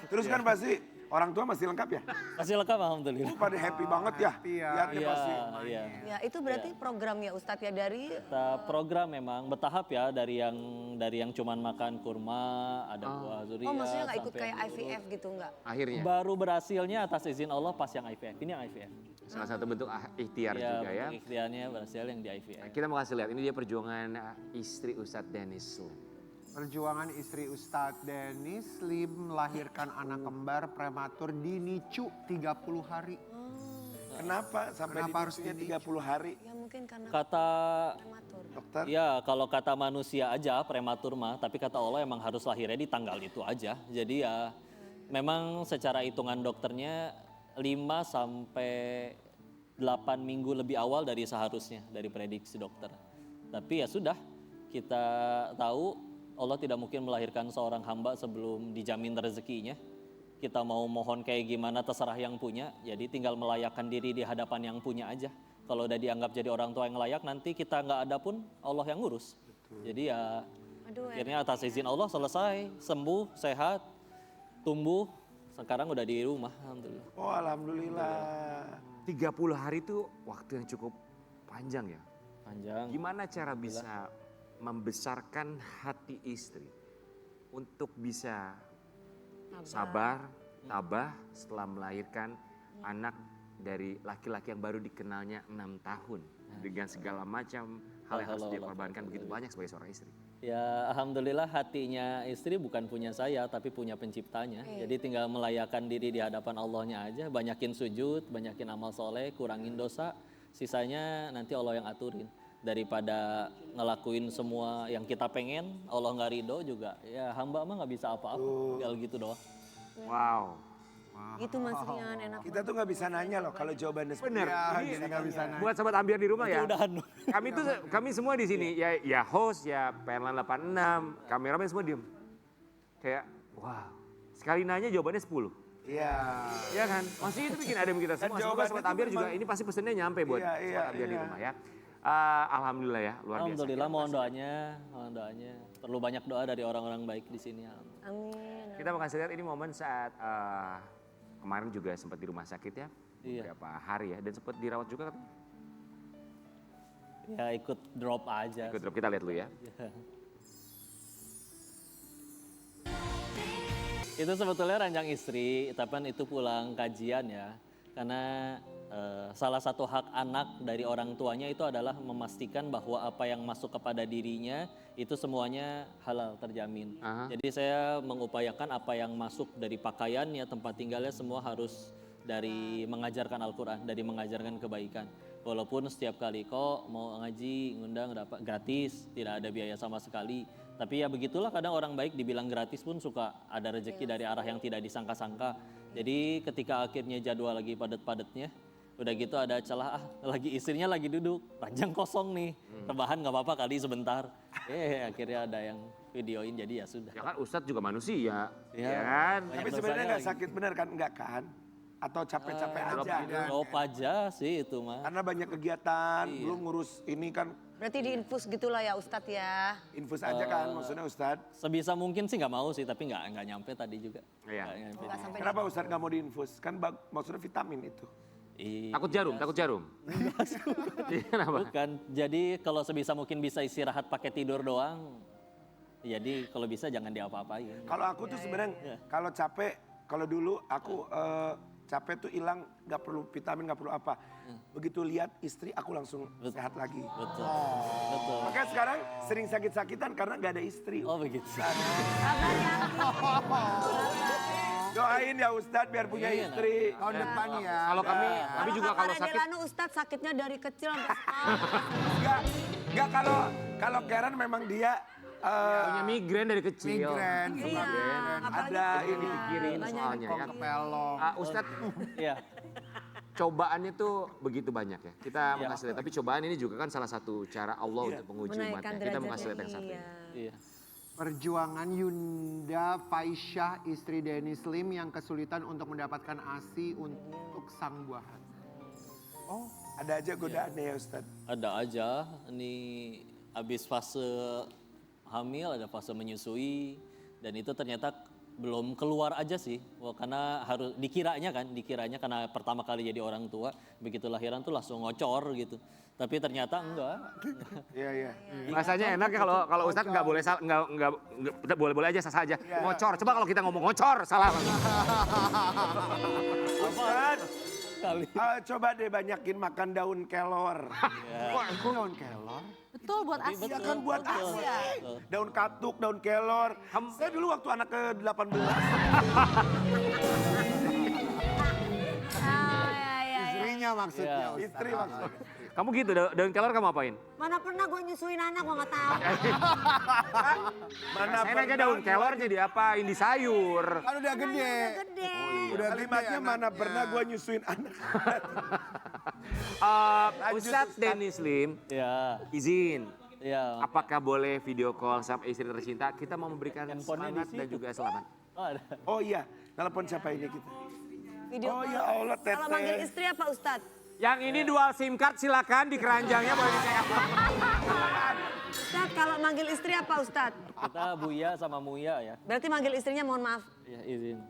Terus kan pasti orang tua masih lengkap ya? Masih lengkap alhamdulillah. Pada happy banget ya. Lihatnya pasti. Iya. Ya itu berarti program ya Ustadz ya dari Kita program memang bertahap ya, dari yang cuman makan kurma, ada buah zuriat. Oh maksudnya nggak ikut sampai kayak yang IVF gitu nggak? Akhirnya baru berhasilnya atas izin Allah pas yang IVF. Ini yang IVF. salah satu bentuk ikhtiar Ya, juga ya. bentuk ikhtiarnya berhasil yang di IVF. Kita mau kasih lihat, ini dia perjuangan istri Ustadz Dennis. Perjuangan istri Ustadz Dennis Lim melahirkan anak kembar prematur di NICU 30 hari. Kenapa sampai Kenapa harus di 30 hari? Ya mungkin karena Kata prematur. Dokter? ya kalau kata manusia aja prematur mah, tapi kata Allah emang harus lahirnya di tanggal itu aja. Jadi ya memang secara hitungan dokternya 5 sampai 8 minggu lebih awal dari seharusnya, dari prediksi dokter. Tapi ya sudah, kita tahu Allah tidak mungkin melahirkan seorang hamba sebelum dijamin rezekinya. Kita mau mohon kayak gimana terserah yang punya, jadi tinggal melayakkan diri di hadapan yang punya aja. Kalau udah dianggap jadi orang tua yang layak, nanti kita nggak ada pun Allah yang ngurus. Jadi ya akhirnya atas izin Allah selesai, sembuh, sehat, tumbuh, sekarang udah di rumah, alhamdulillah. Oh alhamdulillah. 30 hari itu waktu yang cukup panjang ya. Panjang. Gimana cara bisa membesarkan hati istri untuk bisa sabar, tabah setelah melahirkan anak dari laki-laki yang baru dikenalnya 6 tahun dengan segala macam hal yang harus dia korbankan begitu banyak sebagai seorang istri. Ya alhamdulillah hatinya istri bukan punya saya tapi punya penciptanya. Jadi tinggal melayakkan diri di hadapan Allahnya aja. Banyakin sujud, banyakin amal soleh, kurangin dosa. Sisanya nanti Allah yang aturin. Daripada ngelakuin semua yang kita pengen, Allah nggak ridho juga. Ya hamba mah nggak bisa apa-apa, tinggal gitu doang. Wow. Itu Mas Rian enak. Kita tuh nggak bisa nanya loh kalau jawabannya Bener, seperti ini nggak bisa nanya. buat sobat ambiar di rumah ya. Udahan. Kami semua di sini ya host ya Penlan 86, kameramen semua diem. Kayak wow. Sekali nanya jawabannya 10. Iya. Iya kan? Masih itu bikin adem kita semua. Semoga jawabannya sobat tuh ambiar juga memang- ini pasti pesennya nyampe buat Iya, sobat ambiar di iya. rumah ya. Alhamdulillah ya, luar biasa. Alhamdulillah mohon doanya. Perlu banyak doa dari orang-orang baik di sini. Amin. Kita mau kasih lihat ini momen saat kemarin juga sempat di rumah sakit ya. Iya. Beberapa hari ya dan sempat dirawat juga katanya. Ya ikut drop aja. Ikut drop, kita lihat dulu ya. Itu sebetulnya ranjang istri, tapi kan itu pulang kajian ya. Karena salah satu hak anak dari orang tuanya itu adalah memastikan bahwa apa yang masuk kepada dirinya itu semuanya halal terjamin. Aha. Jadi saya mengupayakan apa yang masuk dari pakaiannya, tempat tinggalnya semua harus dari mengajarkan Al-Quran, dari mengajarkan kebaikan. Walaupun setiap kali kok mau ngaji, ngundang dapat gratis, tidak ada biaya sama sekali. Tapi ya begitulah kadang orang baik dibilang gratis pun suka ada rezeki dari arah yang tidak disangka-sangka. Jadi ketika akhirnya jadwal lagi padat-padatnya, udah gitu ada celah, lagi istrinya lagi duduk, ranjang kosong nih, rebahan nggak apa-apa kali sebentar. Akhirnya ada yang videoin jadi ya sudah. Ya kan Ustadz juga manusia, Ya. ya kan? Banyak Tapi dosanya sebenarnya nggak lagi. sakit bener kan? Enggak kan? Atau capek-capek aja? Drop aja sih itu mah. Karena banyak kegiatan, Iya. belum ngurus ini kan Berarti diinfus gitulah ya Ustadz ya. infus aja kan maksudnya Ustadz. Sebisa mungkin sih nggak mau sih, tapi nggak nyampe tadi juga. Iya. Nggak nyampe. Nggak sampai Kenapa Ustadz nggak mau diinfus? Kan maksudnya vitamin itu. Takut jarum. Iya, kenapa? Bukan. Jadi kalau sebisa mungkin bisa istirahat pakai tidur doang. Jadi kalau bisa jangan diapa-apain. Kalau aku tuh sebenarnya kalau capek, kalau dulu aku capek tuh hilang, nggak perlu vitamin, nggak perlu apa. Begitu lihat istri aku langsung sehat lagi. Betul. Betul. Makanya sekarang sering sakit-sakitan karena nggak ada istri. Oh begitu. Doain ya Ustadz biar punya Iya, istri. Tahun depan ya. Kalau kami juga kalau Pak sakit Delano Ustadz sakitnya dari kecil sampai sekarang. Enggak kalau Karen memang dia punya migrain dari kecil. Migrain, Iya, apalagi Ada kecil. ini Pikirin Banyak. soalnya ya. pelong. Ustadz, Iya. cobaannya tuh begitu banyak ya. Kita mau Iya. kasih lihat, tapi cobaan ini juga kan salah satu cara Allah untuk menguji Menaikkan umatnya. Kita mau derajatnya, kasih lihat yang satu iya. ini. Iya. Perjuangan Yunda Faisyah, istri Dennis Lim yang kesulitan untuk mendapatkan ASI untuk sang buah hati. Oh, ada aja godaannya ya Ustadz. Ada aja, ini habis fase hamil, ada fase menyusui, dan itu ternyata belum keluar aja sih. Wah, karena harus dikiranya karena pertama kali jadi orang tua, begitu lahiran tuh langsung ngocor gitu. Tapi ternyata enggak. Iya, iya. Rasanya enak ya kalau Ustadz nggak boleh nggak boleh aja sah aja. Ngocor. Coba kalau kita ngomong ngocor salah. Ustadz, Kali. coba deh banyakin makan daun kelor. Kok daun kelor? Betul buat ASI. Ya kan buat betul. ASI. Daun katuk, daun kelor. Saya dulu waktu anak ke-18. Istrinya maksudnya. Iya. Ustaz. Istri maksudnya. Kamu gitu, daun kelor kamu apain? Mana pernah gue nyusuin anak gue nggak tahu. Mana Saya nanya daun kelor jadi apain di sayur. Kan udah gede. Gede. Udah Kalimatnya gede mana anaknya. pernah gue nyusuin anak. Ustadz Ustadz. Dennis Lim, Ya, izin. ya. Apakah boleh video call sama istri tercinta? Kita mau memberikan Handphonenya semangat di dan situ. juga selamat. Oh, ada. Oh iya, telepon siapa ini kita? Video Oh call. ya Allah, Kalau manggil Teteh. istri apa Ustadz? Yang ini dual SIM card silakan di keranjangnya boleh dicek. Ustadz kalau manggil istri apa Ustadz? Kita Buya sama Muya ya. Berarti manggil istrinya mohon maaf. Ya, izin.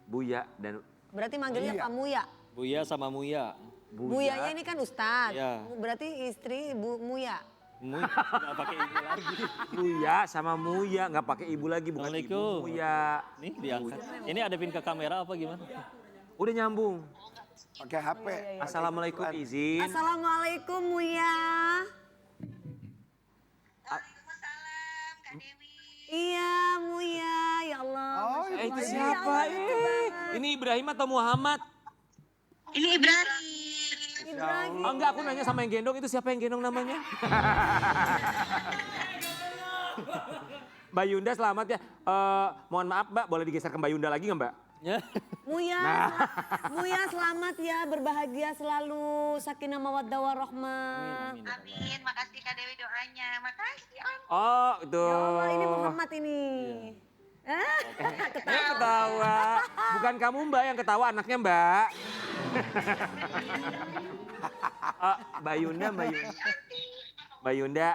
Buya dan Berarti manggilnya kamu ya. Buya sama Muya. Buyanya ini kan Ustadz. Iya. Berarti istri Bu Muya. Muya nggak pakai ibu lagi. Buya sama Muya nggak pakai ibu lagi bukan ibu Assalamualaikum. Muya. Nih diangkat. Ini ada pin ke kamera apa gimana? Udah nyambung. Pakai HP. Assalamualaikum izin. Assalamualaikum Muya. Waalaikumsalam Kak Dewi. Iya Muya, ya Allah. Oh, Masya Itu Allah. siapa Ya Allah, Ini Ibrahim atau Muhammad? Ini Ibrahim. Ibrahim. Oh enggak, aku nanya sama yang gendong, itu siapa yang gendong namanya? Mbak Yunda selamat ya. Mohon maaf Mbak, boleh digeser ke Mbak Yunda lagi nggak Mbak? Ya. Muya, Muya selamat ya, berbahagia selalu, sakinah mawaddah warahmah. Amin. Makasih Kak Dewi doanya. Makasih Om. Oh itu. Ya Allah, ini Muhammad ini. Ketawa. Bukan kamu Mbak yang ketawa, anaknya Mbak. Mbak Yunda, Mbak Yunda. Mbak Yunda.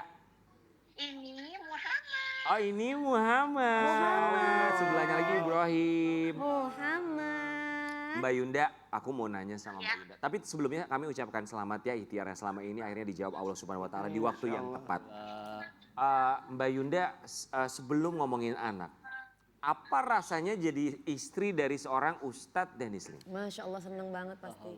Ini Muhammad. Oh ini Muhammad. Sebelahnya lagi Ibrahim. Muhammad. Mbak Yunda, aku mau nanya sama Mbak Yunda. Tapi sebelumnya kami ucapkan selamat ya ikhtiar yang selama ini akhirnya dijawab Allah Subhanahu Wa Taala di waktu yang tepat. Mbak Yunda, sebelum ngomongin anak, apa rasanya jadi istri dari seorang Ustadz Dennis Lim? Masya Allah seneng banget pasti.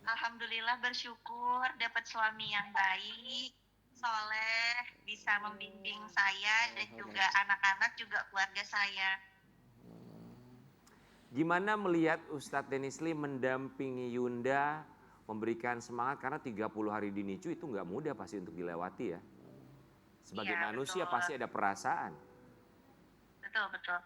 Alhamdulillah bersyukur dapat suami yang baik, soleh, bisa membimbing saya dan juga anak-anak juga keluarga saya. Gimana melihat Ustadz Dennis Lim mendampingi Yunda, memberikan semangat karena 30 hari di NICU itu nggak mudah pasti untuk dilewati ya. Sebagai Iya, manusia betul. pasti ada perasaan. Betul, betul.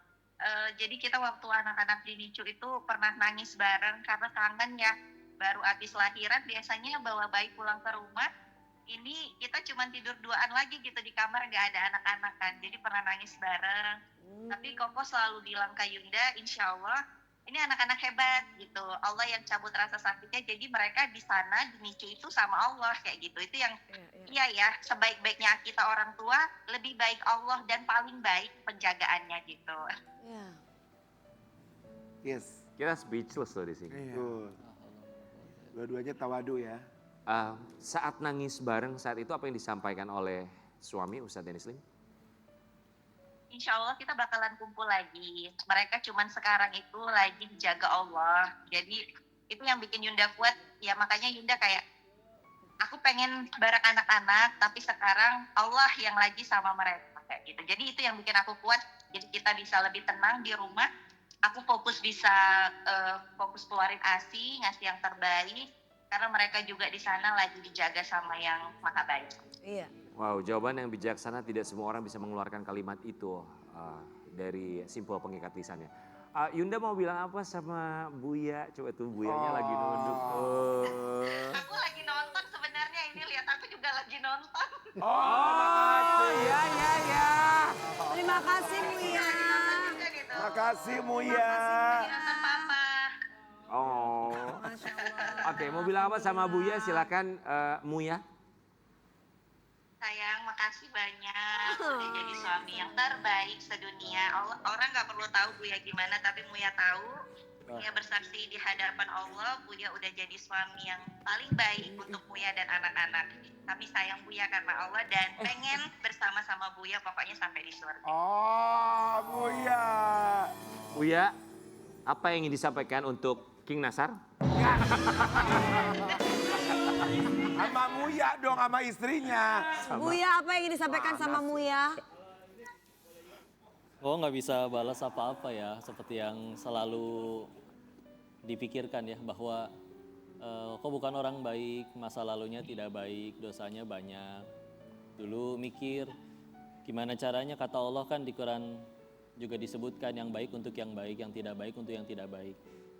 Jadi kita waktu anak-anak di NICU itu pernah nangis bareng karena kangen ya. Baru habis lahiran biasanya bawa bayi pulang ke rumah. Ini kita cuma tidur duaan lagi gitu di kamar, nggak ada anak-anak kan. Jadi pernah nangis bareng. Tapi Koko selalu bilang ke Yunda, insya Allah ini anak-anak hebat gitu. Allah yang cabut rasa sakitnya. Jadi mereka di sana di NICU itu sama Allah kayak gitu. Itu yang iya ya, sebaik-baiknya kita orang tua, lebih baik Allah dan paling baik penjagaannya gitu. Ya. Yes. Kita speechless loh di sini. Tuh. Dua-duanya tawadu ya. Saat nangis bareng saat itu apa yang disampaikan oleh suami Ustadz Dennis Lim? Insya Allah kita bakalan kumpul lagi. Mereka cuman sekarang itu lagi dijaga Allah. Jadi itu yang bikin Yunda kuat. Ya makanya Yunda kayak, aku pengen bareng anak-anak, tapi sekarang Allah yang lagi sama mereka kayak gitu. Jadi itu yang bikin aku kuat. Jadi kita bisa lebih tenang di rumah. aku fokus bisa fokus keluarin ASI, ngasih yang terbaik, karena mereka juga di sana lagi dijaga sama yang maha baik. Iya. Wow, jawaban yang bijaksana, tidak semua orang bisa mengeluarkan kalimat itu dari simpul pengikat lisannya. Yunda mau bilang apa sama Buya? Coba tuh Buyanya lagi nunduk. Aku lagi nonton sebenarnya, ini lihat aku juga lagi nonton. Iya, iya, iya. Terima kasih Muya. Makasih Muya. Nonton Papa. Oh. Masya Allah. Oke, mau bilang apa sama Buya? Silakan Muya. Sayang, makasih banyak udah jadi suami yang terbaik sedunia. Orang nggak perlu tahu Buya gimana, tapi Muya tahu. Buya bersaksi di hadapan Allah, Buya udah jadi suami yang paling baik untuk Buya dan anak-anak. Kami sayang Buya karena Allah dan pengen bersama-sama Buya pokoknya sampai di surga. Oh, Buya. Buya, apa yang ingin disampaikan untuk King Nasar? Sama Muya dong, sama istrinya. Buya, apa yang ingin disampaikan sama Muya? Oh nggak bisa balas apa-apa ya, seperti yang selalu dipikirkan ya, bahwa kok bukan orang baik, masa lalunya tidak baik, dosanya banyak. Dulu mikir gimana caranya, kata Allah kan di Quran juga disebutkan yang baik untuk yang baik, yang tidak baik untuk yang tidak baik.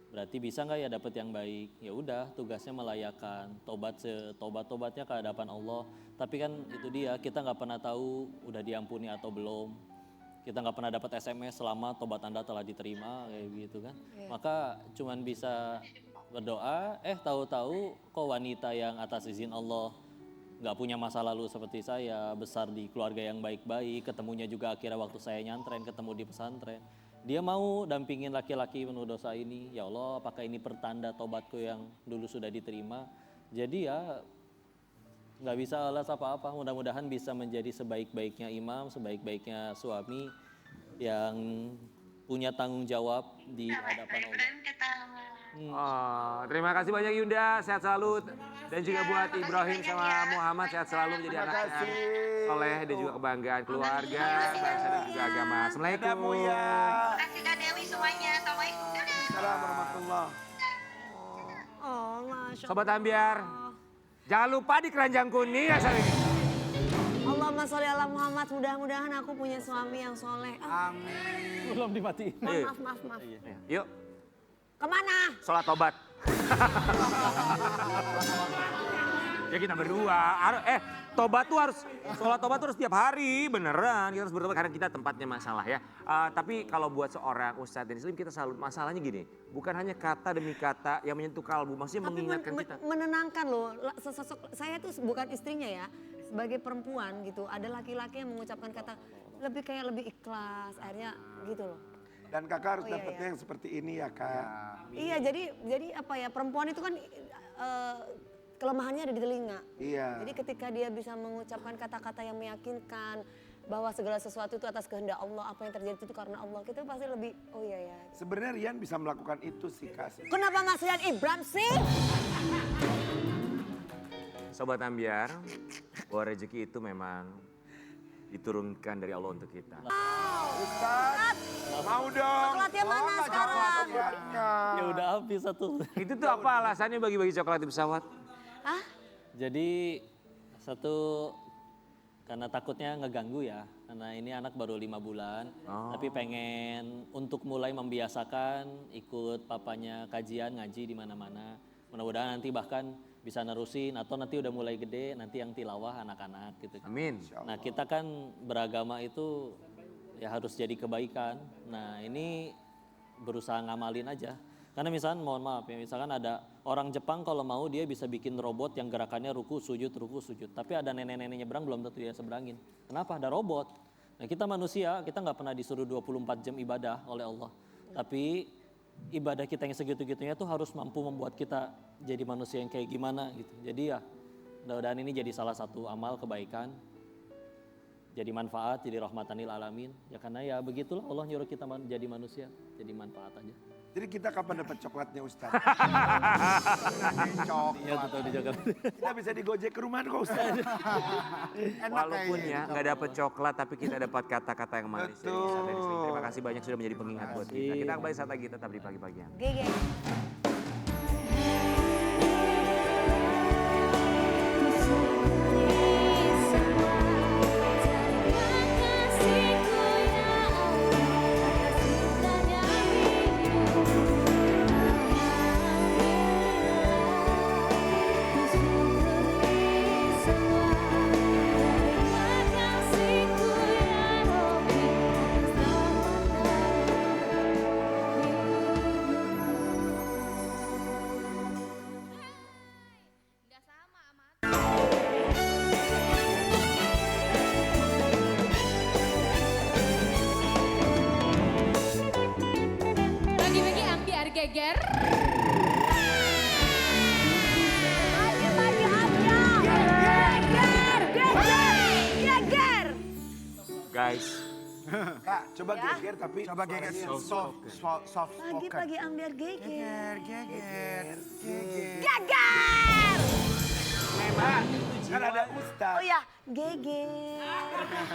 Berarti bisa nggak ya dapat yang baik? Ya udah, tugasnya melayakan, tobat setobat-tobatnya ke hadapan Allah. Tapi kan itu dia, kita nggak pernah tahu udah diampuni atau belum. Kita nggak pernah dapat SMS selama tobat Anda telah diterima, kayak gitu kan. Maka cuman bisa berdoa, tahu-tahu kok wanita yang atas izin Allah nggak punya masa lalu seperti saya, besar di keluarga yang baik-baik, ketemunya juga akhirnya waktu saya nyantren, ketemu di pesantren. Dia mau dampingin laki-laki penuh dosa ini. Ya Allah, apakah ini pertanda tobatku yang dulu sudah diterima? Jadi ya nggak bisa alas apa-apa. Mudah-mudahan bisa menjadi sebaik-baiknya imam, sebaik-baiknya suami yang punya tanggung jawab di hadapan Allah. Terima kasih banyak Yunda, sehat selalu. Dan juga buat Ibrahim sama Muhammad, sehat selalu menjadi anak yang soleh dan juga kebanggaan keluarga, bangsa dan juga agama. Assalamualaikum. Muya. Kasih Kak Dewi semuanya. Assalamualaikum. Assalamualaikum warahmatullahi. Oh, Masya Allah. Sobat Ambiar, jangan lupa di keranjang kuning ya Sari. Allahumma sholli ala Muhammad. Mudah-mudahan aku punya suami yang soleh. Amin. Belum dimatiin. Maaf. Yuk, Kemana? sholat tobat. Ya kita berdua, tobat tuh harus, sholat tobat tuh harus tiap hari, beneran. Kita harus bertobat karena kita tempatnya masalah ya. Tapi kalau buat seorang Ustadz dan Islim, kita selalu, masalahnya gini, bukan hanya kata demi kata yang menyentuh kalbu, maksudnya Tapi mengingatkan kita. menenangkan loh. Saya tuh bukan istrinya ya, sebagai perempuan gitu. Ada laki-laki yang mengucapkan kata lebih ikhlas, akhirnya gitu loh. Dan kakak harus Oh, iya, dapetnya iya. yang seperti ini ya kak. Iya, jadi apa ya, perempuan itu kan kelemahannya ada di telinga. Iya. Jadi ketika dia bisa mengucapkan kata-kata yang meyakinkan bahwa segala sesuatu itu atas kehendak Allah, apa yang terjadi itu karena Allah, kita pasti lebih, oh iya ya. Sebenarnya Rian bisa melakukan itu sih kak. Kenapa Mas Rian Ibram sih? Sobat Ambiar, bahwa rezeki itu memang diturunkan dari Allah untuk kita. Ustaz, mau dong. Coklatnya mana sekarang? Coklatnya. Ya udah habis satu. Itu tuh apa alasannya bagi-bagi coklat di pesawat? Hah? Jadi satu, karena takutnya ngeganggu ya, karena ini anak baru 5 bulan, tapi pengen untuk mulai membiasakan ikut papanya kajian ngaji di mana-mana. Mudah-mudahan nanti bahkan bisa nerusin atau nanti udah mulai gede nanti yang tilawah anak-anak gitu. Amin. Nah kita kan beragama itu ya harus jadi kebaikan. Nah ini berusaha ngamalin aja. Karena misalkan mohon maaf ya, misalkan ada orang Jepang kalau mau dia bisa bikin robot yang gerakannya ruku sujud. Tapi ada nenek-nenek nyebrang belum tentu dia seberangin. Kenapa? Ada robot. Nah kita manusia, kita nggak pernah disuruh 24 jam ibadah oleh Allah. Tapi ibadah kita yang segitu-gitunya tuh harus mampu membuat kita jadi manusia yang kayak gimana gitu. Jadi ya mudah-mudahan ini jadi salah satu amal kebaikan. Jadi manfaat, jadi rahmatanil alamin. Ya karena ya begitulah Allah nyuruh kita jadi manusia, jadi manfaat aja. Jadi kita kapan dapat coklatnya Ustaz? Iya tetap di Jakarta. Kita bisa digojek ke rumah kok Ustaz. Walaupun ya nggak dapat coklat tapi kita dapat kata-kata yang manis. Dari Betul. Ustadz Denny. Terima kasih banyak sudah menjadi pengingat buat kita. Kita kembali saat lagi tetap di pagi-pagian. Gege. Bagi-bagi ambiar geger. Pagi-pagi ambiar. Geger. Geger. Guys, Kak, coba geger tapi Coba geger soft spoken. Pagi-pagi ambiar geger. Geger. Geger. kan ada Ustaz. Oh ya, geger.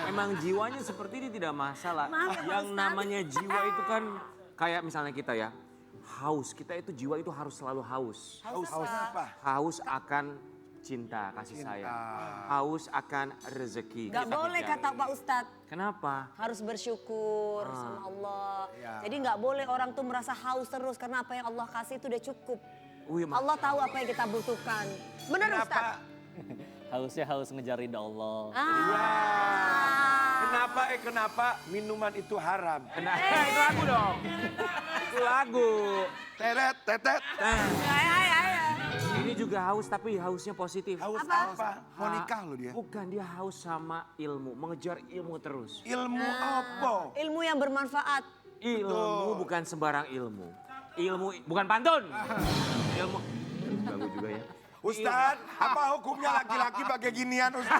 emang jiwanya seperti ini tidak masalah. Maaf ya, Pak Yang Ustadz. namanya jiwa itu kan kayak misalnya kita ya, haus. Kita itu jiwa itu harus selalu haus. Haus apa? Haus akan cinta, kasih sayang. Haus akan rezeki. Gak Kita boleh kejar. kata Pak Ustadz. Kenapa? Harus bersyukur sama Allah. Jadi nggak boleh orang tuh merasa haus terus karena apa yang Allah kasih itu udah cukup. Wih, Allah tahu apa yang kita butuhkan. Benar Ustaz? Kenapa? Hausnya haus ngejar ridha Allah. Kenapa minuman itu haram? Itu lagu dong. Itu lagu. Teret, tetet. Ini juga haus tapi hausnya positif. Haus Apa? apa? Mau nikah loh dia. Bukan, dia haus sama ilmu, mengejar ilmu terus. Ilmu apa? Ilmu yang bermanfaat. Ilmu bukan sembarang ilmu. Ilmu bukan pantun. Ilmu. Lagu juga ya. Ustaz, apa hukumnya laki-laki pakai ginian Ustaz?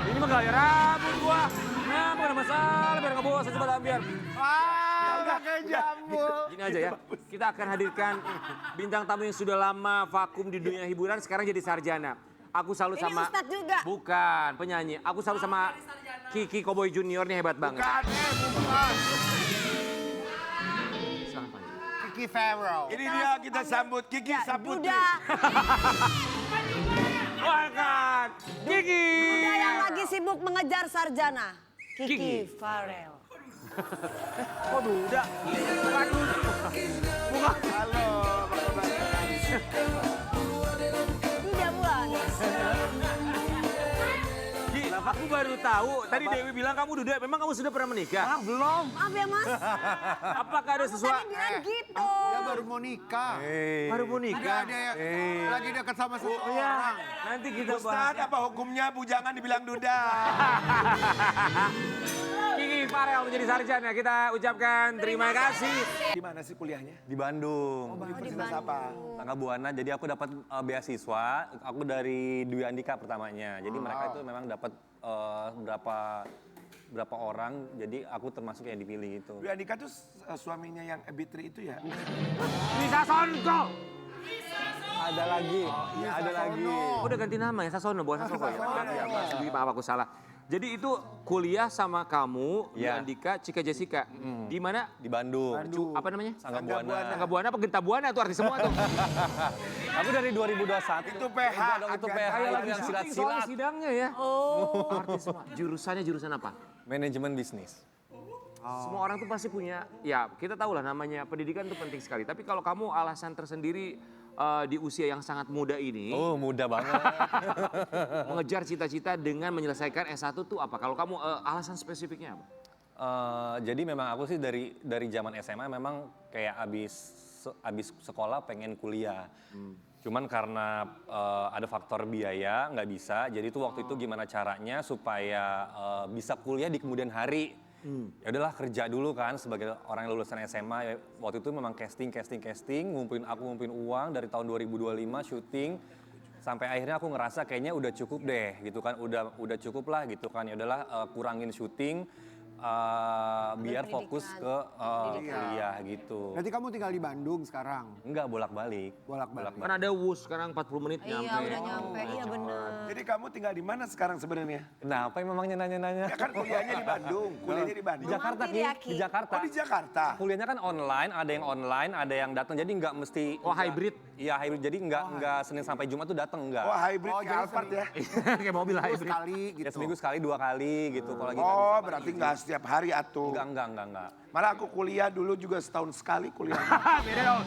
Ini mah gaya rambut gua. Nah, bukan ada masalah, biar nggak bawa secepat ambiar. Pakai jambul. Gini aja ya, kita akan hadirkan bintang tamu yang sudah lama vakum di dunia hiburan, sekarang jadi sarjana. Aku salut Ini sama... Ustadz juga. Bukan, penyanyi. Aku salut sama Kiki Cowboy Junior nih hebat banget. Bukan. Silakan Pak. Kiki Farrell. Ini dia kita sambut Kiki Saputri. Duda. Silakan, Kiki. Duda yang lagi sibuk mengejar sarjana. Kiki. Kiki Farel. Kok duda? Bukan duda. Bukan. Halo, apa kabar? Duda bulan. Ki, aku baru tahu. Tadi Dewi bilang kamu duda. Memang kamu sudah pernah menikah? Belum. Maaf ya Mas. Apakah ada Tadi sesuatu? bilang gitu. Dia baru mau nikah. Baru mau nikah? Lagi dekat sama Oh seseorang. ya, nanti kita Ustaz, bahas. apa hukumnya bujangan dibilang duda? Kiki Farel menjadi sarjana. Kita ucapkan terima kasih. Di mana sih kuliahnya? Di Bandung, Universitas apa? Tangga Buana. Jadi aku dapat beasiswa. Aku dari Dwi Andika pertamanya. Jadi mereka itu memang dapat berapa orang. Jadi aku termasuk yang dipilih gitu. Dwi Andika tuh suaminya yang Ebitri itu ya? Bisa Sonko. Ada lagi, ada lagi. Oh, udah ganti nama ya, Sasono, bukan Sasoko ya? Ya, Mas Dwi, maaf aku salah. Jadi itu kuliah sama kamu, Dwi Ya. Andika, Cika Jessica. Di mana? Di Bandung. Apa namanya? Sangga Buana. Tangga Buana apa Genta Buana tuh arti semua tuh. Aku dari 2021. Itu PH. Enggak dong, itu PH Kayak itu lagi yang syuting soalnya silat-silat. sidangnya ya. Oh. Artis semua. Jurusannya jurusan apa? Manajemen bisnis. Semua orang tuh pasti punya, ya kita tahu lah namanya pendidikan itu penting sekali. Tapi kalau kamu alasan tersendiri di usia yang sangat muda ini, Oh, mudah banget. mengejar cita-cita dengan menyelesaikan S1 tuh apa? Kalau kamu alasan spesifiknya apa? Jadi memang aku sih dari zaman SMA memang kayak abis sekolah pengen kuliah. Cuman karena ada faktor biaya nggak bisa. Jadi itu waktu itu gimana caranya supaya bisa kuliah di kemudian hari. Ya udahlah kerja dulu kan sebagai orang yang lulusan SMA. Ya, waktu itu memang casting, ngumpulin uang dari tahun 2025 syuting. Sampai akhirnya aku ngerasa kayaknya udah cukup deh gitu kan, udah cukup lah gitu kan. Ya udahlah kurangin syuting. biar fokus ke kuliah gitu. Berarti kamu tinggal di Bandung sekarang? Enggak, bolak-balik. Bolak-balik. Kan ada WUS sekarang 40 menit nyampe. Iya udah nyampe, iya bener. Jadi kamu tinggal di mana sekarang sebenarnya? Kenapa emangnya nanya-nanya? Ya kan kuliahnya di Bandung, kuliahnya di Di Bandung. Jakarta, Mampir Ki. ya, Ki. Di Jakarta. Oh di Jakarta. Kuliahnya kan online, ada yang datang. Jadi nggak mesti. Oh, hybrid? Iya hybrid. Jadi nggak Senin sampai Jumat tuh datang nggak. Oh hybrid Oh, kayak jadi Alphard ya. Kayak mobil Seminggu hybrid. sekali gitu. Ya seminggu sekali 2 kali gitu. Kalau lagi Oh berarti nggak setiap hari atuh. Enggak. Malah aku kuliah dulu juga setahun sekali kuliah. Beda dong.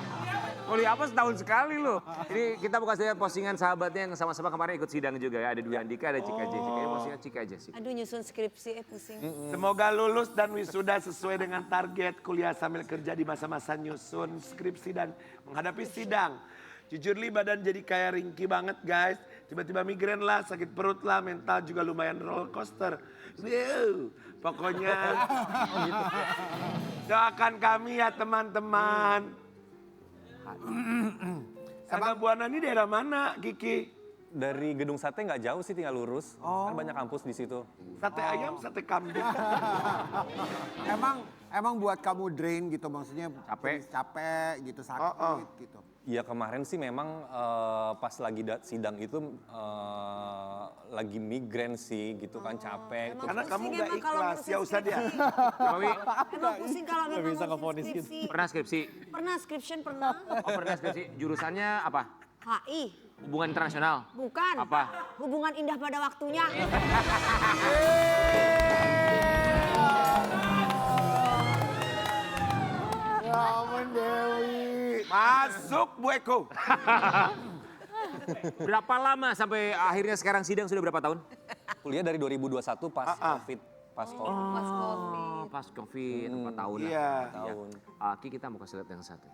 Kuliah apa setahun sekali loh. Ini kita buka saja postingan sahabatnya yang sama-sama kemarin ikut sidang juga ya. Ada Dwi Andika, ada Cika J. Kayaknya postingan Cika aja sih. Aduh nyusun skripsi pusing. Semoga lulus dan wisuda sesuai dengan target kuliah sambil kerja di masa-masa nyusun skripsi dan menghadapi sidang. Jujur li badan jadi kayak ringkih banget guys. Tiba-tiba migrain lah, sakit perut lah, mental juga lumayan roller coaster. Pokoknya doakan kami ya teman-teman. Saga Buana ini daerah mana Kiki? Dari Gedung Sate nggak jauh sih, tinggal lurus. Kan banyak kampus di situ. Sate ayam, sate kambing. Emang buat kamu drain gitu, maksudnya capek gitu, sakit gitu. Iya kemarin sih memang pas lagi sidang itu lagi migrain sih gitu kan, capek. Emang Karena kamu pusing nggak emang kalau ikhlas, ngurusin ya Ustadz ya. Bawi, Emang pusing kalau memang bisa ngurusin ngevonis gitu. skripsi. pernah skripsi? Pernah skripsi pernah. Oh pernah skripsi. Jurusannya apa? HI. Hubungan internasional? Bukan. Apa? Hubungan indah pada waktunya. Ya ampun Dewi. Masuk Bu Eko. Berapa lama sampai akhirnya sekarang sidang sudah berapa tahun? Kuliah dari 2021 pas COVID. Pas COVID. Pas kopi. Oh, pas COVID, 4 tahun lah. Iya. Tahun. Ki kita mau kasih lihat yang satu.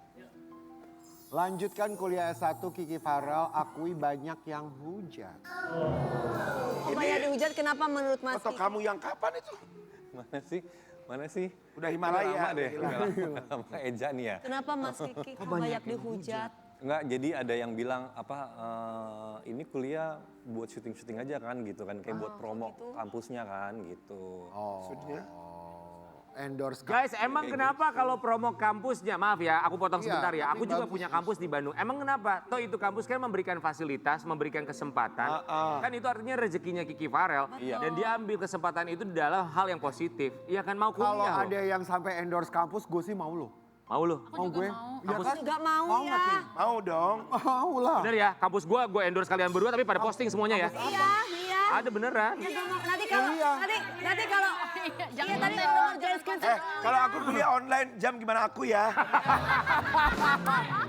Lanjutkan kuliah S1 Kiki Farel, akui banyak yang hujat. Oh, banyak dihujat kenapa menurut Mas Foto Kiki? kamu yang kapan itu? Mana sih? Udah Himalaya. Udah lama deh. Udah Udah lama Eja nih ya. Kenapa Mas Kiki kok banyak dihujat? Enggak, jadi ada yang bilang ini kuliah buat syuting-syuting aja kan gitu kan, kayak buat promo kampusnya kan gitu. Maksudnya? Endorse Guys, emang kenapa kalau promo kampusnya, maaf ya, aku potong Iya, sebentar ya. tapi Aku juga bagus, punya kampus di Bandung. Emang kenapa? Toh itu kampus kan memberikan fasilitas, memberikan kesempatan. Kan itu artinya rezekinya Kiki Farel. Dan dia ambil kesempatan itu dalam hal yang positif. Iya kan mau Kalau kuliah loh. ada yang sampai endorse kampus, gue sih mau loh. Mau lo? Mau gue? Iya kan? Enggak mau Mau ya. nggak, Ki? Mau dong. Mau lah. Bener ya, kampus gue endorse kalian berdua tapi pada posting semuanya ya. Iya. Ada beneran. Nanti kalau nanti kalau Jangan tadi konten kalau dong, ngerjain skripsi. Kalau aku kuliah online, jam gimana aku ya?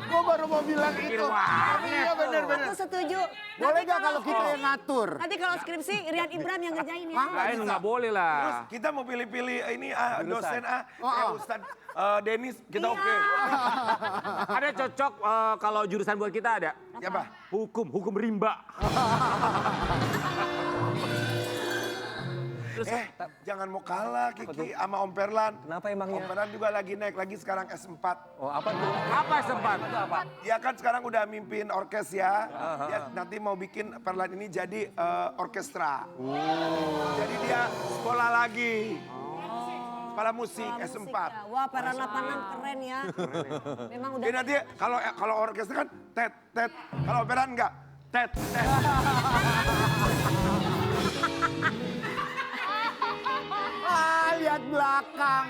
Gue baru mau bilang itu. Tapi iya bener-bener. Aku setuju. Boleh gak kalau kita yang ngatur? Nanti kalau skripsi Rian Ibram yang ngerjain ya. Lain nggak boleh Terus lah. kita mau pilih-pilih ini dosen Ustadz Denis, kita Iya. oke. Ada cocok kalau jurusan buat kita ada. Siapa? Hukum rimba. Jangan mau kalah Kiki sama Om Perlan. Kenapa emangnya? Om Perlan juga lagi naik lagi sekarang S4. Oh apa tuh? Apa sempat? Dia kan sekarang udah mimpin orkes ya. Dia nanti mau bikin Perlan ini jadi orkestra. Jadi dia sekolah lagi. Sekolah musik S4. Ya. Wah, para 86 keren ya. Memang udah Jadi nanti kalau orkestra kan tet tet. Kalau operan enggak tet tet. Lihat belakang.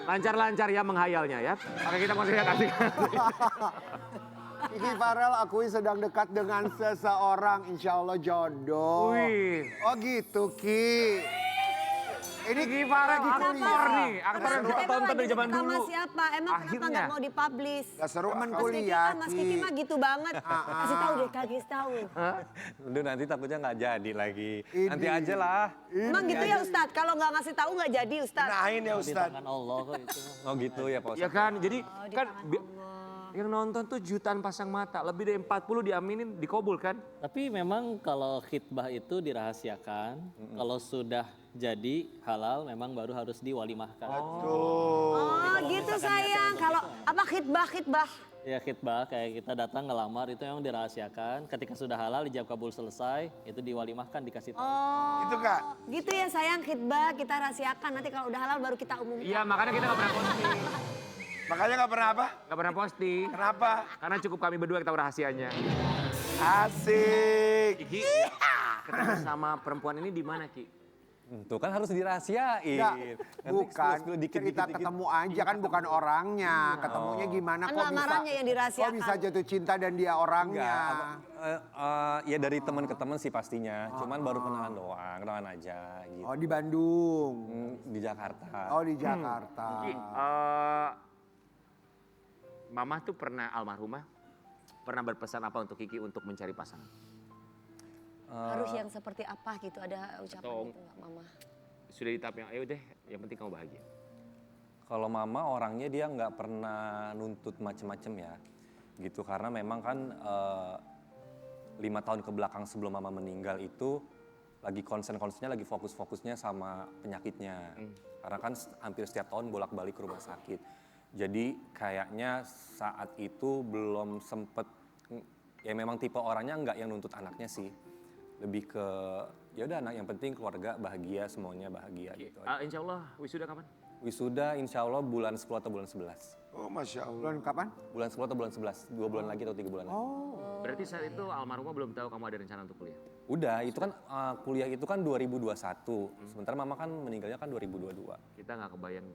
Lancar-lancar ya menghayalnya ya. Oke kita mau lihat kasih. Kiki Farel akui sedang dekat dengan seseorang, insya Allah jodoh. Wih. Oh gitu Ki. Ini Kiki Farel lagi aktor kuliah. nih, aktor yang kita tonton dari zaman Sama dulu. siapa? Emang kenapa Akhirnya. nggak mau dipublish? Gak seru Temen ah. kuliah. Mas Kiki mah gitu banget. Kasih tahu deh, kasih tahu. Udah nanti takutnya nggak jadi lagi. Ini. Nanti aja lah. Emang gitu ya Ustadz? Kalau nggak ngasih tahu nggak jadi Ustadz? Kenain ya Di Ustadz. tangan Allah kok itu. Oh gitu ya Pak Ya Ustadz. kan, jadi Oh, di kan tangan Allah. Yang nonton tuh jutaan pasang mata, lebih dari 40 diaminin, dikabul kan? Tapi memang kalau khitbah itu dirahasiakan, kalau sudah jadi halal memang baru harus diwalimahkan. Oh gitu sayang. Kalau apa khitbah. Ya khitbah kayak kita datang ngelamar itu memang dirahasiakan. Ketika sudah halal ijab kabul selesai itu diwalimahkan dikasih tahu. Oh. Gitu Kak? Gitu ya sayang, khitbah kita rahasiakan. Nanti kalau udah halal baru kita umumkan. Iya, makanya kita gak pernah posting. Makanya nggak pernah apa? Gak pernah posting. Kenapa? Karena cukup kami berdua yang tahu rahasianya. Asik. Ki, ketemu sama perempuan ini di mana Ki? Tuh kan harus dirahasiain. Enggak, Nanti bukan spill cerita ketemu aja kan bukan orangnya. Ketemunya gimana Kan kok bisa, lamarannya yang dirahasiakan. kok bisa jatuh cinta dan dia orangnya. Ya dari teman ke teman sih pastinya. Cuman baru kenalan doang, kenalan aja gitu. Oh di Bandung. Di Jakarta. Oh di Jakarta. Ki, Mama tuh almarhumah pernah berpesan apa untuk Kiki untuk mencari pasangan? Harus yang seperti apa gitu, ada ucapan Atau- gitu nggak mama? Sudah di tahap yang ayo deh, yang penting kamu bahagia. Kalau mama orangnya dia nggak pernah nuntut macem-macem ya, gitu karena memang kan 5 tahun ke belakang sebelum mama meninggal itu lagi konsennya lagi fokusnya sama penyakitnya, karena kan hampir setiap tahun bolak-balik ke rumah sakit. Jadi kayaknya saat itu belum sempet, ya memang tipe orangnya nggak yang nuntut anaknya sih, lebih ke ya udah anak yang penting keluarga bahagia semuanya bahagia gitu. Insya Allah wisuda kapan? Wisuda insya Allah bulan 10 atau bulan 11. Oh Masya Allah. Bulan kapan? Bulan 10 atau bulan 11, 2 bulan lagi atau 3 bulan lagi. Berarti saat itu almarhumah belum tahu kamu ada rencana untuk kuliah? Udah, itu kan kuliah itu kan 2021, sementara mama kan meninggalnya kan 2022. Kita nggak kebayang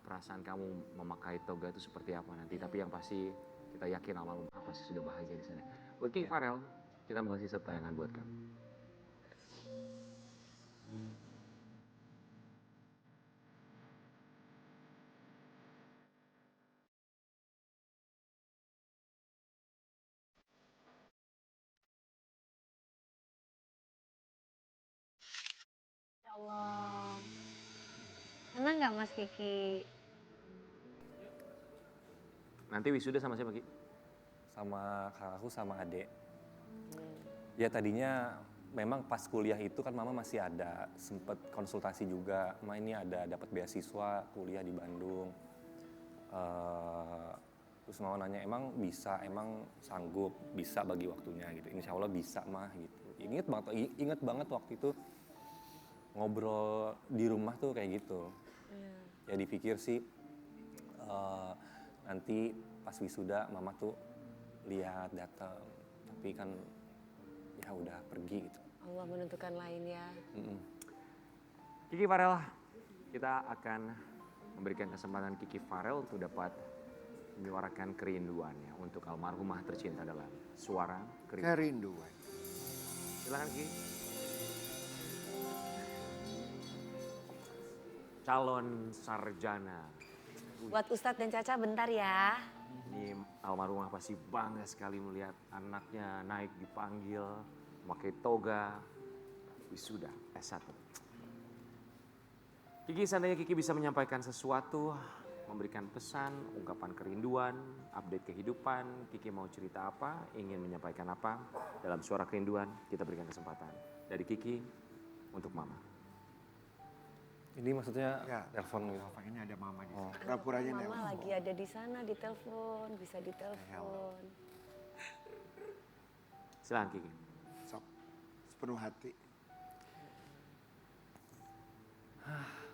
perasaan kamu memakai toga itu seperti apa nanti. Tapi yang pasti kita yakin almarhumah pasti sudah bahagia di sana. Oke Farel, kita mau kasih tayangan buat kamu. Ya Allah. Senang nggak Mas Kiki? Nanti wisuda sama siapa Ki? Sama kakakku sama adek. Ya tadinya memang pas kuliah itu kan mama masih ada sempet konsultasi juga, ma ini ada dapat beasiswa kuliah di Bandung. Terus mama nanya emang bisa, emang sanggup, bisa bagi waktunya gitu. Insya Allah bisa mah gitu. Ingat banget waktu itu ngobrol di rumah tuh kayak gitu. Ya dipikir sih nanti pas wisuda mama tuh lihat datang, tapi kan ya udah pergi gitu. Allah menentukan lain ya. Kiki Farel, kita akan memberikan kesempatan Kiki Farel untuk dapat menyuarakan kerinduannya untuk almarhumah tercinta dalam suara kerinduan. Kerinduan. Silakan Kiki. Calon sarjana. Buat Ustadz dan Caca bentar ya. Ini almarhumah pasti bangga sekali melihat anaknya naik dipanggil, memakai toga, wisuda S1. Kiki, seandainya Kiki bisa menyampaikan sesuatu, memberikan pesan, ungkapan kerinduan, update kehidupan, Kiki mau cerita apa, ingin menyampaikan apa, dalam suara kerinduan, kita berikan kesempatan. Dari Kiki untuk Mama. Ini maksudnya Ya. telepon gitu. Ini ada mama di sana. Pura-puranya nih. Mama lagi ada di sana, ditelepon, bisa ditelepon. Silakan Kiki. Sok. Sepenuh hati.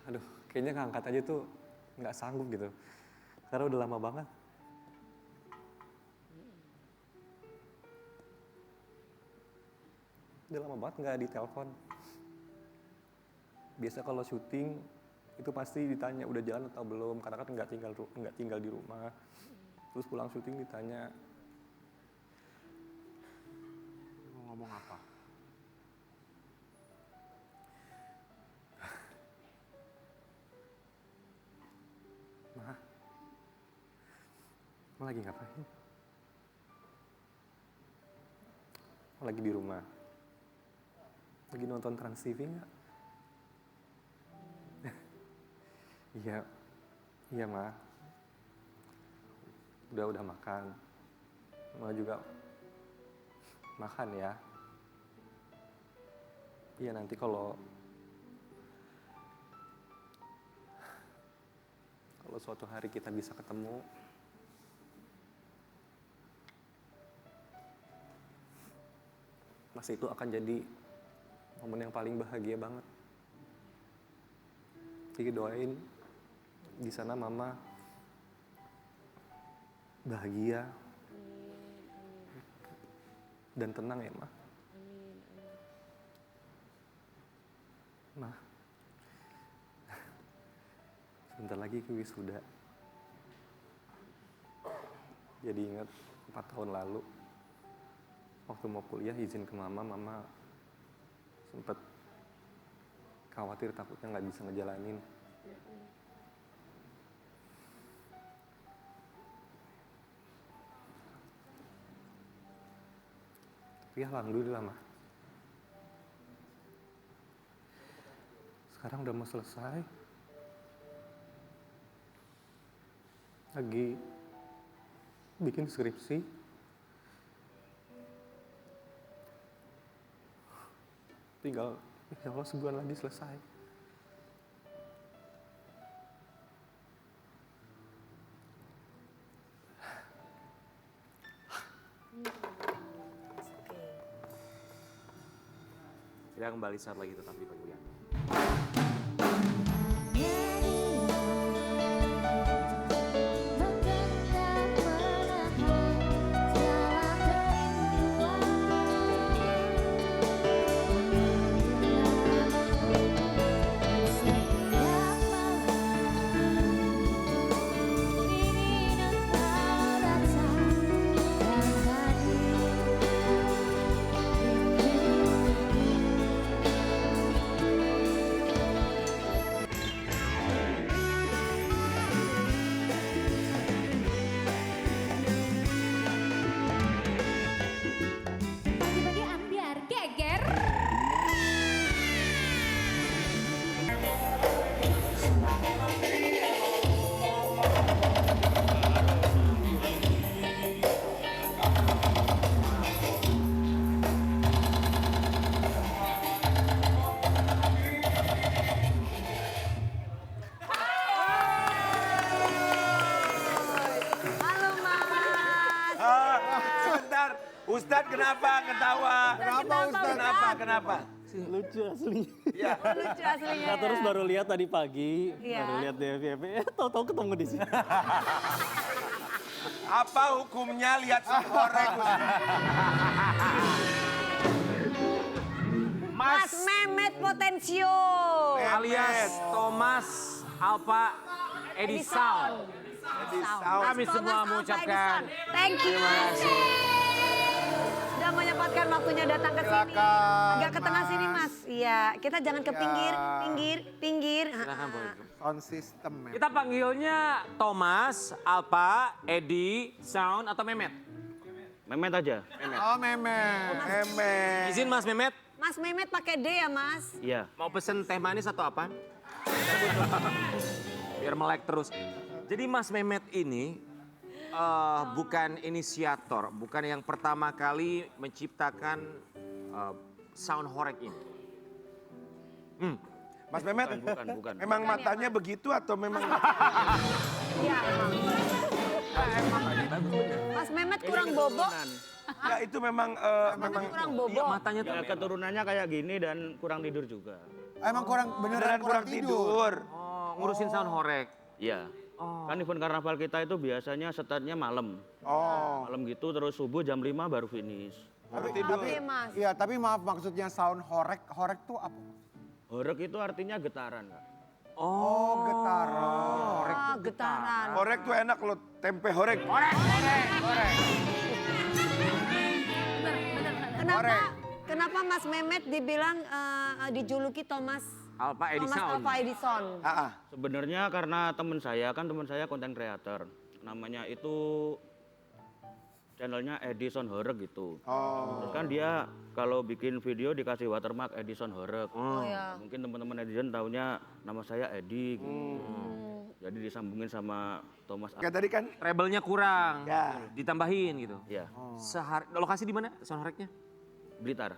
Aduh, kayaknya ngangkat aja tuh nggak sanggup gitu. Karena udah lama banget. Udah lama banget nggak ditelepon. Biasa kalau syuting itu pasti ditanya udah jalan atau belum, karena kan nggak tinggal di rumah. Terus pulang syuting ditanya. Mau ngomong apa? Ma lagi ngapain? Ma lagi di rumah. Lagi nonton Trans TV nggak? Iya, iya Ma. Udah makan. Mama juga makan ya. Iya nanti kalau suatu hari kita bisa ketemu, Mas itu akan jadi momen yang paling bahagia banget. Jadi doain di sana Mama bahagia dan tenang ya, Ma. Ma, sebentar lagi ke wisuda. Jadi ingat 4 tahun lalu, waktu mau kuliah izin ke Mama sempet khawatir takutnya nggak bisa ngejalanin. Tapi alhamdulillah, Ma. Sekarang udah mau selesai. Lagi bikin skripsi. Tinggal insya Allah sebulan lagi selesai. Kita kembali saat lagi tetap di Paguyang. Pagi-pagi ambiar geger. Halo Mas. Sebentar, Ustadz kenapa ketawa? Kenapa Ustaz? Kenapa? Lucu asli. Ya. Lucu aslinya. Nah, terus baru lihat tadi pagi, Iya. baru lihat di FYP, tahu-tahu ketemu di sini. Apa hukumnya lihat korek? Mas Mehmet Potensio. Alias Thomas Alpha Edison. Kami Mas semua Thomas mengucapkan Alva Edison. Thank you. terima kasih. Sudah menyempatkan waktunya datang ke sini. Silakan, Agak ke tengah Mas. sini Mas. Iya, kita jangan ke Iya. pinggir. Silakan, boleh. Sound system ya. Kita panggilnya Thomas, Alpha, Edi, Sound atau Mehmet? Mehmet aja. Oh Memet. Izin Mas Mehmet, Mas Mehmet pakai D ya Mas? Iya. mau pesen teh manis atau apa? Biar melek terus. Jadi Mas Mehmet ini bukan inisiator, bukan yang pertama kali menciptakan sound horeg ini. Mas Mehmet, Bukan. memang matanya begitu atau memang... Iya emang. Mas Mehmet kurang bobo. Ya itu memang Mehmet kurang bobo. Iya matanya tuh. Ya, keturunannya kayak gini dan kurang tidur juga. Emang beneran kurang tidur. Oh, ngurusin sound horeg. Iya. Kan event karnaval kita itu biasanya startnya malam. Oh. Malam gitu terus subuh jam 5 baru finish. Tapi Mas. Iya, tapi maaf maksudnya sound horek. Horek tuh apa? Horeg itu artinya getaran, Kak. Oh, getaran. Ah, getaran. Horeg tuh enak loh, tempe horeg. Kenapa Mas Mehmet dibilang dijuluki Thomas Alpha Thomas Edison. Alva Edison? Sebenarnya karena teman saya content creator. Namanya itu channelnya Edison Horeg gitu. Terus kan dia kalau bikin video dikasih watermark Edison Horeg. Oh ya. Mungkin teman-teman Edison taunya nama saya Edi gitu. Jadi disambungin sama Thomas. Kayak tadi kan Treble-nya kurang, Ya. ditambahin gitu. Ya, Lokasi di mana soundtracknya? Blitar.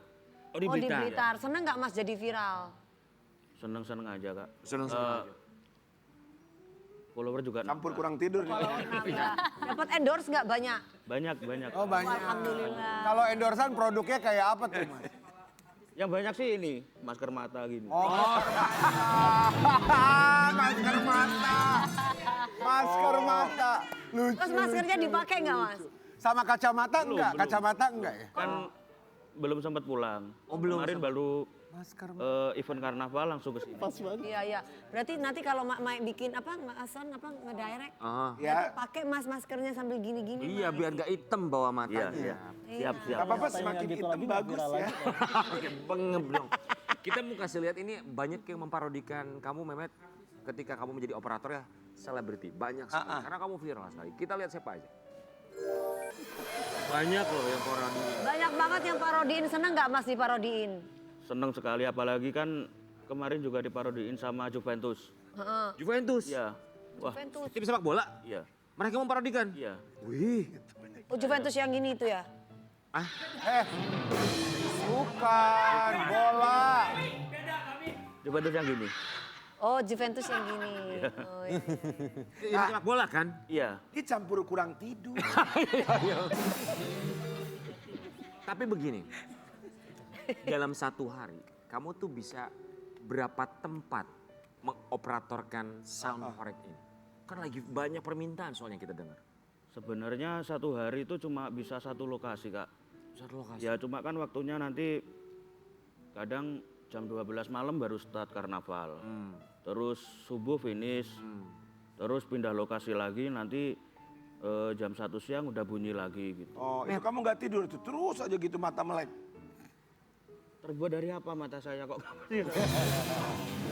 Oh di Oh di Blitar. Blitar, seneng nggak Mas jadi viral? Seneng-seneng aja kak. Seneng-seneng aja. Follower juga campur kurang tidur nih. Ya. Dapat endorse nggak banyak? banyak. Oh banyak. Alhamdulillah. Kalau endorsan produknya kayak apa tuh Mas? Yang banyak sih ini masker mata gini. Oh, masker mata. Masker mata. Lucu. Terus maskernya dipakai nggak Mas? Sama kacamata enggak? Belum. Kacamata enggak ya? Kan belum sempat pulang. Oh, belum Kemarin sempat. baru Masker event karnaval langsung ke sini. Iya iya. Berarti nanti kalau Mak bikin apa Ason apa ngedirect, Ah. Ya, pakai maskernya sambil gini-gini. Iya, Mas. biar nggak hitam bawah matanya. Iya. Iya. Siap. gak apa-apa semakin hitam bagus ya. Bengep dong. Kita mau kasih lihat ini banyak yang memparodikan kamu Mehmet ketika kamu menjadi operator ya selebriti. Banyak sekali. Karena kamu viral sekali. Kita lihat siapa aja. Banyak loh yang parodi. Banyak banget yang parodiin, seneng nggak Mas diparodiin? Seneng sekali apalagi kan kemarin juga diparodiin sama Juventus. Heeh. Juventus. Iya. Wah, Juventus. Tim sepak bola. iya. Mereka memparodikan. Iya. Wih. Oh Juventus yang gini itu ya? bukan bola. Juventus yang gini. Oh Juventus yang gini. Oh, iya. Ini sepak bola kan? Iya. Dia campur kurang tidur. Tapi begini. Dalam satu hari kamu tuh bisa berapa tempat mengoperatorkan sound horeg ini? Kan lagi banyak permintaan soalnya kita dengar. Sebenarnya satu hari itu cuma bisa satu lokasi kak. Satu lokasi. Ya cuma kan waktunya nanti kadang jam 12 malam baru start karnaval. Terus subuh finish. Terus pindah lokasi lagi nanti jam 1 siang udah bunyi lagi gitu. Oh, itu kamu nggak tidur tuh, terus aja gitu mata melek. Terbuat dari apa mata saya kok?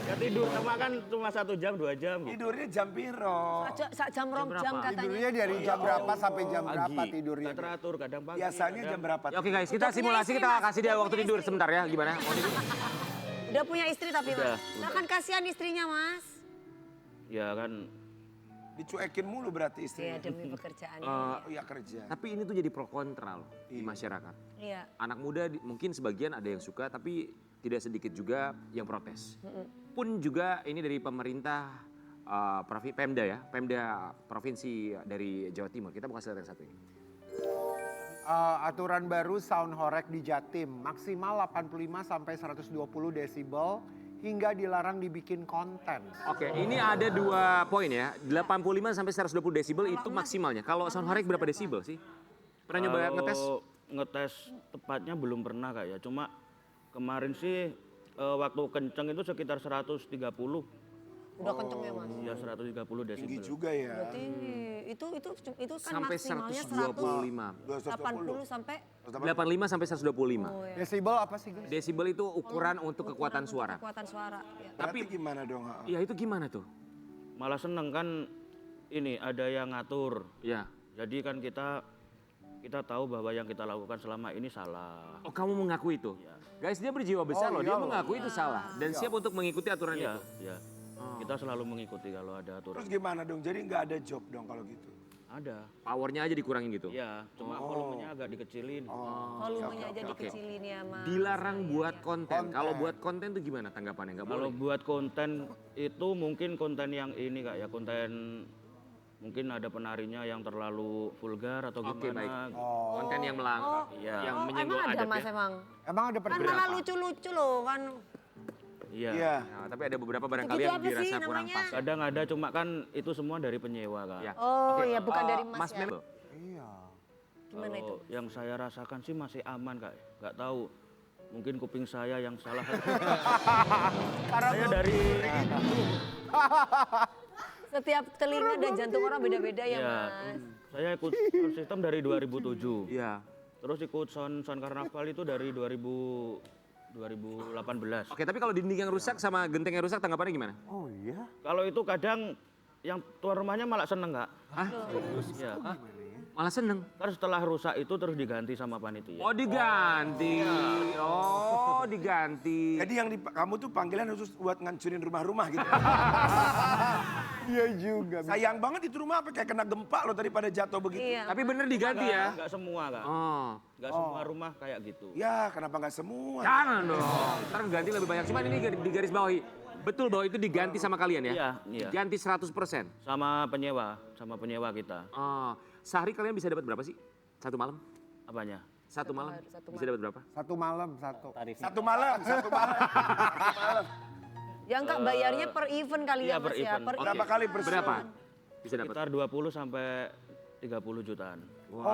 Ya tidur cuma kan cuma 1 jam 2 jam gitu. Tidurnya jam piro? Sak jam rom jam katanya. Tidurnya dari jam berapa sampai jam berapa tidurnya? Nggak teratur kadang pagi. Biasanya jam berapa? Ya, oke guys, kita simulasi, kita kasih dia waktu tidur sebentar ya. Gimana? Mau tidur? Udah punya istri tapi Udah, Mas. Nah kan kasihan istrinya Mas. Ya kan Dicuekin mulu berarti istri. Iya demi pekerjaannya. Oh iya kerja. Tapi ini tuh jadi pro kontra loh di masyarakat. Iya. Anak muda mungkin sebagian ada yang suka, tapi tidak sedikit juga yang protes. Pun juga ini dari pemerintah Pemda ya, Pemda Provinsi dari Jawa Timur. Kita mau kasih lihat yang satu ini. Aturan baru sound horeg di Jatim maksimal 85 sampai 120 desibel hingga dilarang dibikin konten. Oke, ini ada 2 poin ya. 85 sampai 120 desibel itu maksimalnya. Kalau sound horeg berapa desibel sih? Pernah nyoba ngetes? kalau ngetes tepatnya belum pernah kak ya. Cuma kemarin sih waktu kenceng itu sekitar 130. Udah kenceng ya Mas. Ya 130 Tinggi desibel. juga ya. Berarti itu kan Sampai maksimalnya 125. 180 sampai 85 sampai 125. oh, ya. Desibel apa sih guys? Desibel itu ukuran untuk kekuatan suara. Kekuatan suara. Ya. Tapi gimana dong? Iya itu gimana tuh? Malah seneng kan ini ada yang ngatur. Ya. Jadi kan kita tahu bahwa yang kita lakukan selama ini salah. Oh kamu mengakui itu? Ya. Guys dia berjiwa besar loh, iya dia loh. mengakui itu salah. Dan siap untuk mengikuti aturan Iya, itu. iya. Kita selalu mengikuti kalau ada aturan. Terus gimana dong? Jadi nggak ada job dong kalau gitu? Ada. Powernya aja dikurangin gitu? Iya, cuma volumenya agak dikecilin. Volumenya aja dikecilin ya Mas. Dilarang buat konten. Kalau buat konten tuh gimana tanggapannya? Nggak Kalau boleh? buat konten itu mungkin konten yang ini kak ya, konten mungkin ada penarinya yang terlalu vulgar atau Oke baik. gimana. Konten yang melangkah, Iya. yang Oh, menyenggol emang ada adat Mas ya. emang? Emang ada Kan perbedaan? malah lucu-lucu loh kan. Iya. Iya. Nah, tapi ada beberapa barangkali Begitu yang apa sih dirasa kurang namanya? pas. Kadang ada cuma kan itu semua dari penyewa kak. Ya. Oh Oke, ya bukan dari Mas, Mas ya. Mem, Iya. Gimana itu? Kalau yang saya rasakan sih masih aman kak. Nggak tahu. Mungkin kuping saya yang salah. Saya dari Setiap telinga dan jantung orang beda-beda ya ya, Mas. saya ikut sound system dari 2007. Iya. Terus ikut sound karnaval itu dari 2018. Oke, tapi kalau dinding yang rusak sama genteng yang rusak tanggapannya gimana? Oh iya. Kalau itu kadang yang tuan rumahnya malah seneng kak. Hah? Ya. Malah seneng. Terus setelah rusak itu terus diganti sama panitia. Oh diganti. Oh diganti. Jadi yang kamu tuh panggilan khusus buat ngancurin rumah-rumah gitu. Iya juga. Sayang banget itu rumah apa kayak kena gempa loh daripada jatuh begitu. Iya. Tapi bener diganti ya? Enggak semua Kak. Oh. Enggak semua rumah kayak gitu. Ya kenapa nggak semua? Jangan dong. Ntar ganti lebih banyak. Cuman ini di garis bawahi. Betul bahwa itu diganti sama kalian ya? Iya, iya. Diganti 100%. Sama penyewa kita. Oh. Sehari kalian bisa dapat berapa sih? Satu malam? Apanya? Satu malam? Bisa dapat berapa? Satu malam satu. Satu malam. Yang Kak bayarnya per event kali Iya, ya per Mas ya? event. Per Berapa kali per Berapa? Bisa dapat? Sekitar 20 sampai 30 jutaan. Wow.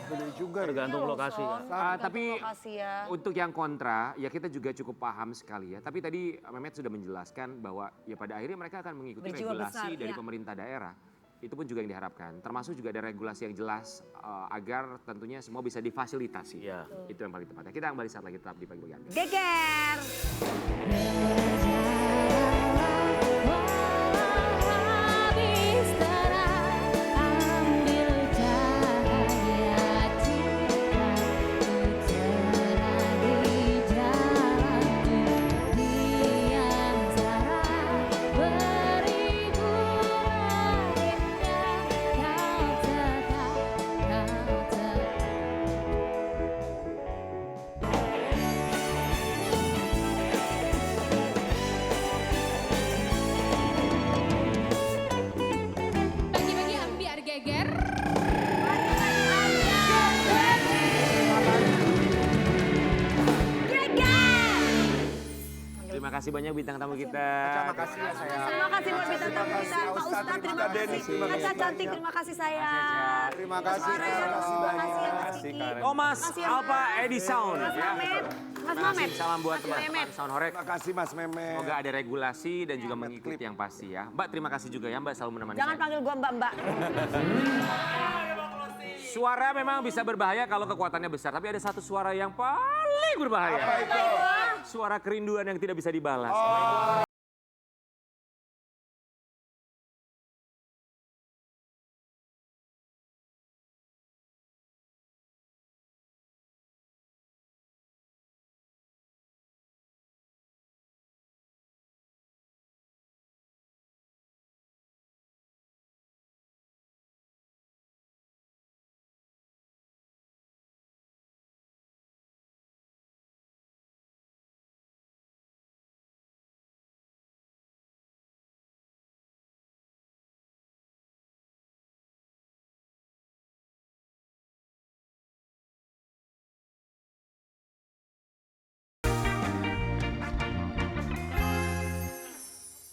Gede juga ya. Tergantung lokasi Kak. Tapi lokasi ya. untuk yang kontra, ya kita juga cukup paham sekali ya. Tapi tadi Mehmet sudah menjelaskan bahwa ya pada akhirnya mereka akan mengikuti Berjiwa regulasi besar, dari ya. pemerintah daerah. Itu pun juga yang diharapkan. Termasuk juga ada regulasi yang jelas agar tentunya semua bisa difasilitasi. Iya. Itu yang paling tepat. Kita kembali saat lagi tetap di Pagi-Pagi Anda. Geger. Habis terang ambil cahaya cinta tercerah di jalanku di antara beribu langitnya kau tetap. Pagi-pagi ambiar geger. Terima kasih banyak bintang tamu kita. Terima kasih ya sayang. Terima kasih buat bintang tamu kita. Pak Ustadz terima kasih. Kaca cantik terima kasih sayang. Terima kasih. Terima kasih ya Mas Kiki. Thomas Makasih ya, Alfa Edi Sound. Mas ya. Mamet. Mas Terima Mamet. kasih, salam buat Mas teman-teman Mamet. Sound Horek. Terima kasih Mas Meme. Semoga ada regulasi dan juga mengikuti yang pasti ya. Mbak terima kasih juga ya Mbak selalu menemani Jangan saya. panggil gua Mbak. Suara memang bisa berbahaya kalau kekuatannya besar, tapi ada satu suara yang paling berbahaya. Apa itu? Suara kerinduan yang tidak bisa dibalas.